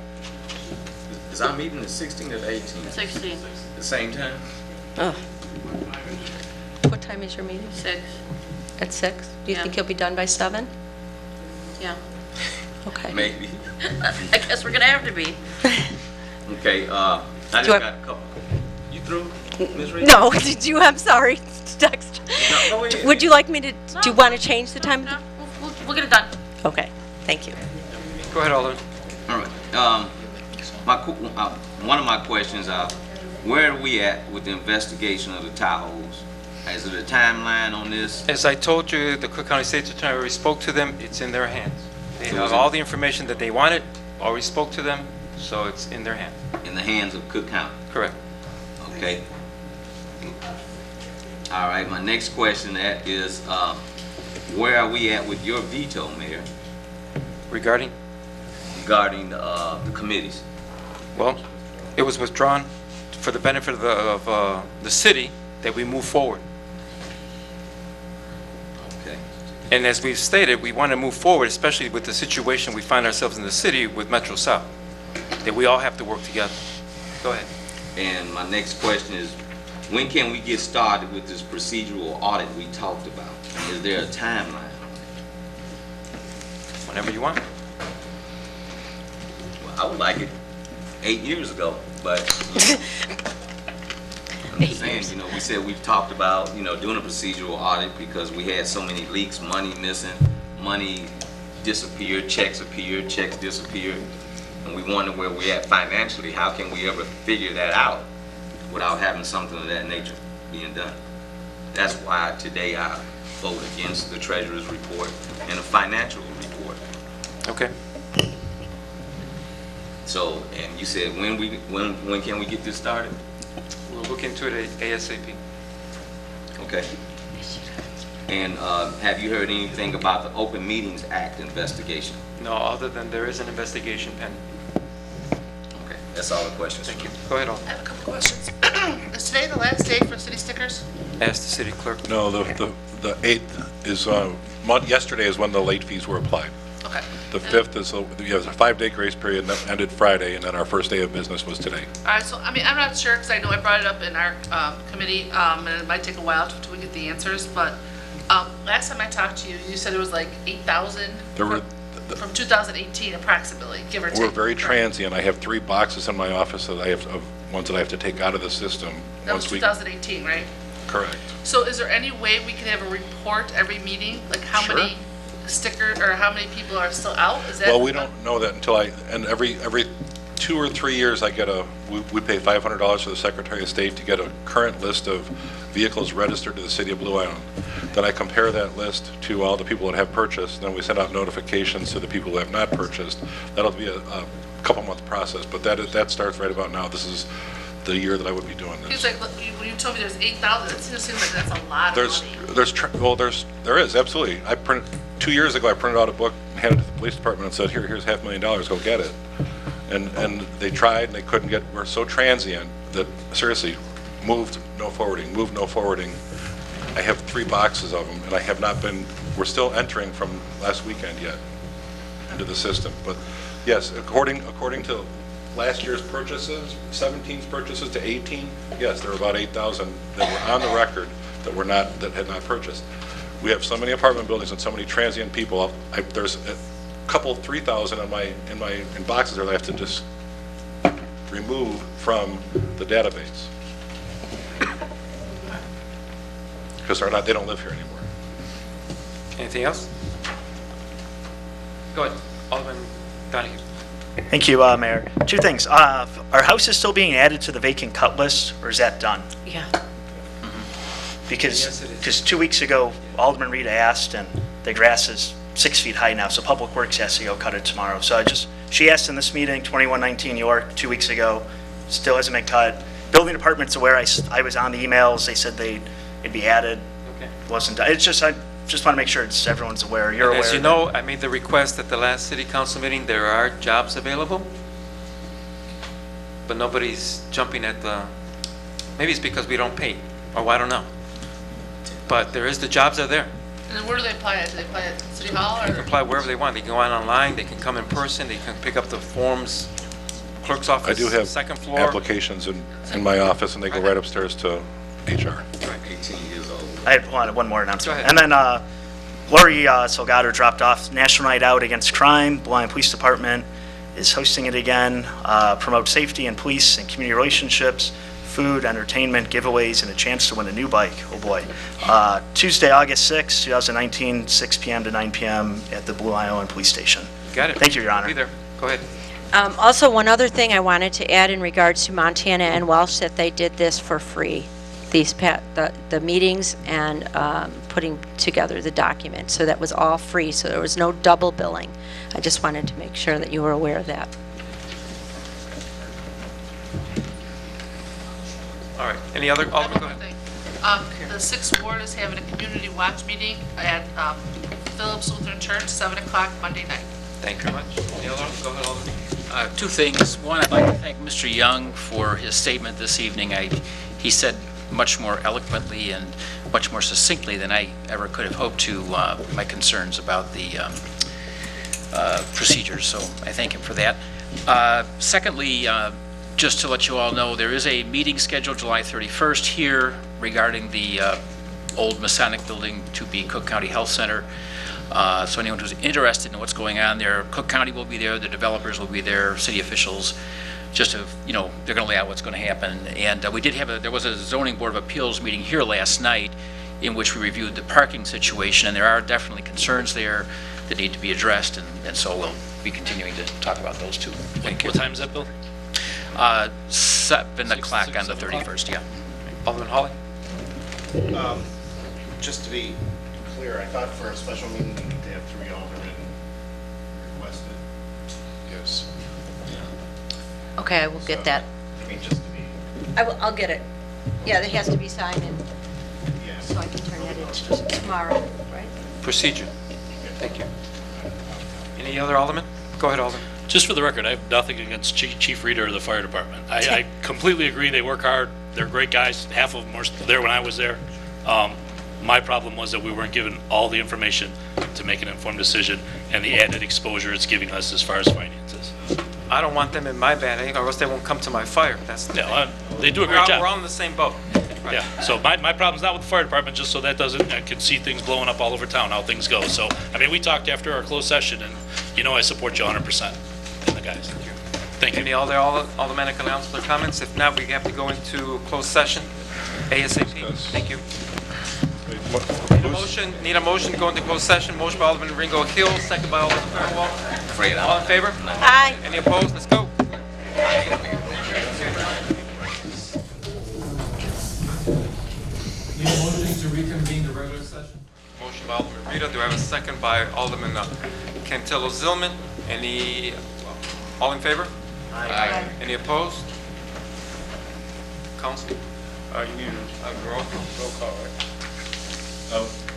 Is our meeting the 16th or the 18th? 16. The same time? Oh. What time is your meeting? 6. At 6? Do you Yeah. think you'll be done by 7? Yeah. Okay. Maybe. I guess we're gonna have to be. Okay, I just Do I- got a couple. You through, Ms. Reed? No, did you? I'm sorry. Text. No, go ahead. Would you like me to, do you want to change the time? No, we'll get it done. Okay, thank you. Go ahead, Alderman. All right. One of my questions are, where are we at with the investigation of the Tahoes? Is there a timeline on this? As I told you, the Cook County State's Attorney already spoke to them. It's in their hands. They So have is it- all the information that they wanted, already spoke to them, so it's in their hands. In the hands of Cook County? Correct. Okay. All right, my next question that is, where are we at with your veto, Mayor, Regarding, regarding the committees? well, it was withdrawn for the benefit of the city that we move forward. Okay. And as we've stated, we want to move forward, especially with the situation we find ourselves in the city with Metro South, that we all have to work together. Go ahead. And my next question is, when can we get started with this procedural audit we talked about? Is there a timeline? Whenever you want. Well, I would like it 8 years ago, but I'm just saying, you know, we said we've talked about, you know, doing a procedural audit because we had so many leaks, money missing, money disappeared, checks appeared, checks disappeared, and we wonder where we're at financially. How can we ever figure that out without having something of that nature being done? That's why today I vote against the treasurer's report and the financial report. Okay. So, and you said when can we get this started? We'll look into it ASAP. Okay. And have you heard anything about the Open Meetings Act investigation? No, other than there is an investigation pending. Okay, that's all the questions. Thank you. Go ahead, Alderman. I have a couple questions. Is today the last day for city stickers? Ask the city clerk. No, the 8th is, yesterday is when the late fees were applied. Okay. The 5th is, you have a 5-day grace period, and that ended Friday, and then our first day of business was today. All right, so, I mean, I'm not sure, because I know I brought it up in our committee, and it might take a while until we get the answers, but last time I talked to you, you said it was like 8,000 There were- from 2018 approximately, give or take. We're very transient. I have 3 boxes in my office that I have, of ones that I have to take out of the system. That was once we. 2018, right? Correct. So is there any way we can have a report every meeting, like how Sure. many stickers, or how many people are still out? Is that? Well, we don't know that until and every 2 or 3 years, I get we pay $500 to the Secretary of State to get a current list of vehicles registered to the city of Blue Island. Then I compare that list to all the people that have purchased, then we send out notifications to the people who have not purchased. That'll be a couple-month process, but that starts right about now. This is the year that I would be doing Seems this. like, look, when you told me there's 8,000, it seems like that's a lot of money. There is, absolutely. 2 years ago, I printed out a book, handed it to the police department and said, here's $500,000, go get it. And they tried and they couldn't get, we're so transient that seriously, moved, no forwarding. I have 3 boxes of them and I have not been, we're still entering from last weekend yet into the system. But yes, according to last year's purchases, 17's purchases to 18, yes, there were about 8,000 that were on the record that had not purchased. We have so many apartment buildings and so many transient people. There's a couple 3,000 in boxes there that I have to just remove from the database because they don't live here anymore. Anything else? Go ahead, Alderman Donahue. Thank you, Mayor. Two things. Are houses still being added to the vacant cut list, or is that done? Yeah. Because 2 weeks ago, Alderman Rita asked, and the grass is 6 feet high now, so Public Works has to go cut it tomorrow. So she asked in this meeting, 2119 York, 2 weeks ago, still hasn't been cut. Building department's aware, I was on the emails, they said it'd be added. Okay. Wasn't done. It's just, I just want to make sure everyone's aware, you're And aware. as you know, I made the request at the last city council meeting, there are jobs available, but nobody's jumping at maybe it's because we don't pay, or I don't know. But the jobs are there. And then where do they apply at? Do they apply at City Hall They can or? apply wherever they want. They can go online, they can come in person, they can pick up the forms, clerk's office, I do have second floor. applications in my office, and they go right upstairs to HR. 18 years old. I had one more announcement. Go ahead. And then Lori Salgado dropped off National Night Out Against Crime. Blue Island Police Department is hosting it again. Promote safety and police and community relationships, food, entertainment, giveaways, and a chance to win a new bike. Oh boy. Tuesday, August 6, 2019, 6 p.m. to 9 p.m. at the Blue Island Police Station. Got it. Thank you, Your Honor. Be there. Go ahead. Also, one other thing I wanted to add in regards to Montana and Welsh, that they did this for free, the meetings and putting together the document. So that was all free, so there was no double billing. I just wanted to make sure that you were aware of that. All right. Any other, Alderman, go ahead. The 6th Ward is having a community watch meeting at Phillips Lutheran Church, 7 o'clock Monday night. Thank you very much. Any other, go ahead, Alderman. Two things. One, I'd like to thank Mr. Young for his statement this evening. He said much more eloquently and much more succinctly than I ever could have hoped to my concerns about the procedures, so I thank him for that. Secondly, just to let you all know, there is a meeting scheduled July 31st here regarding the old Masonic building to be Cook County Health Center. So anyone who's interested in what's going on there, Cook County will be there, the developers will be there, city officials, just to, they're going to lay out what's going to happen. And we did there was a zoning board of appeals meeting here last night in which we reviewed the parking situation, and there are definitely concerns there that need to be addressed, and so we'll be continuing to talk about those too. What time is that, Bill? 7 o'clock on the 31st, yeah. Alderman Hawley? Just to be clear, I thought for a special meeting, you need to have 3 aldermen requested. Yes. Okay, I will get that. I mean, just to be, I'll get it. Yeah, it has to be signed, and yes. so I can turn that in tomorrow, right? Procedure. Thank you. Any other Alderman? Go ahead, Alderman. Just for the record, I have nothing against Chief Reader or the fire department. I completely agree, they work hard, they're great guys, half of them were there when I was there. My problem was that we weren't given all the information to make an informed decision, and the added exposure it's giving us as far as finances. I don't want them in my band, or else they won't come to my fire. That's the thing. They do a great job. We're all in the same boat. Right. Yeah, so my problem's not with the fire department, just so that doesn't, I can see things blowing up all over town, how things go. So, I mean, we talked after our closed session, and I support you 100%, and the guys. Thank you. Any other aldermanic announcements or comments? If not, we have to go into closed session ASAP. Thank you. Need a motion to go into closed session. Motion by Alderman Ringo Hill, second by Alderman Fairwell. All in favor? Aye. Any opposed? Let's go. Need a motion to reconvene the regular session. Motion by Alderman Rita. Do I have a second by Alderman Cantillo Zillman? All in favor? Aye. Any opposed? Council? You need a roll call, right?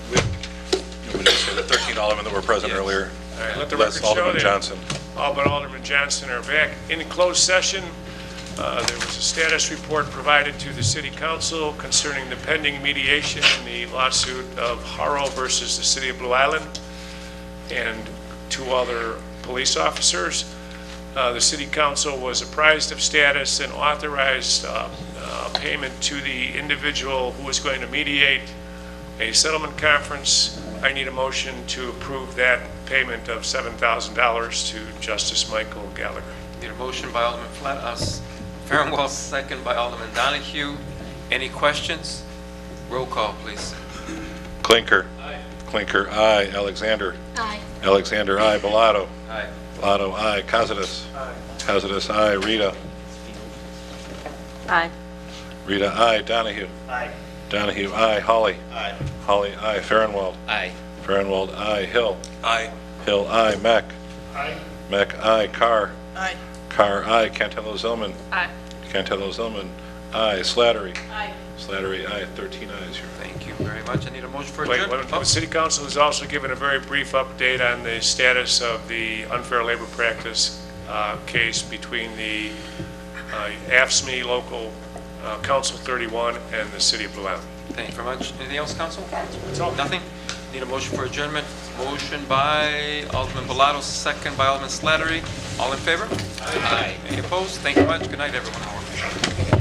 We just say the 13 aldermen that were present earlier. All right, let the Less record show Alderman that Johnson. all but Alderman Johnson are back. In closed session, there was a status report provided to the city council concerning the pending mediation in the lawsuit of Haro versus the city of Blue Island and 2 other police officers. The city council was apprised of status and authorized payment to the individual who was going to mediate a settlement conference. I need a motion to approve that payment of $7,000 to Justice Michael Gallagher. Need a motion by Alderman Farnwell, second by Alderman Donahue. Any questions? Roll call, please. Clinker. Aye. Clinker, aye. Alexander. Aye. Alexander, aye. Bellato. Aye. Bellato, aye. Costas. Aye. Costas, aye. Rita. Aye. Rita, aye. Donahue. Aye. Donahue, aye. Holly. Aye. Holly, aye. Farnwell. Aye. Farnwell, aye. Hill. Aye. Hill, aye. Meck. Aye. Meck, aye. Carr. Aye. Carr, aye. Cantello-Zillman. Aye. Cantello-Zillman, aye. Slattery. Aye. Slattery, aye. 13 ayes, Your Honor. Thank you very much. I need a motion for Wait, adjournment. the city council has also given a very brief update on the status of the unfair labor practice case between the AFSCME local Council 31 and the city of Blue Island. Thank you very much. Anything else, council? That's all. Nothing? Need a motion for adjournment. Motion by Alderman Bellato, second by Alderman Slattery. All in favor? Aye. Any opposed? Thank you much. Good night, everyone.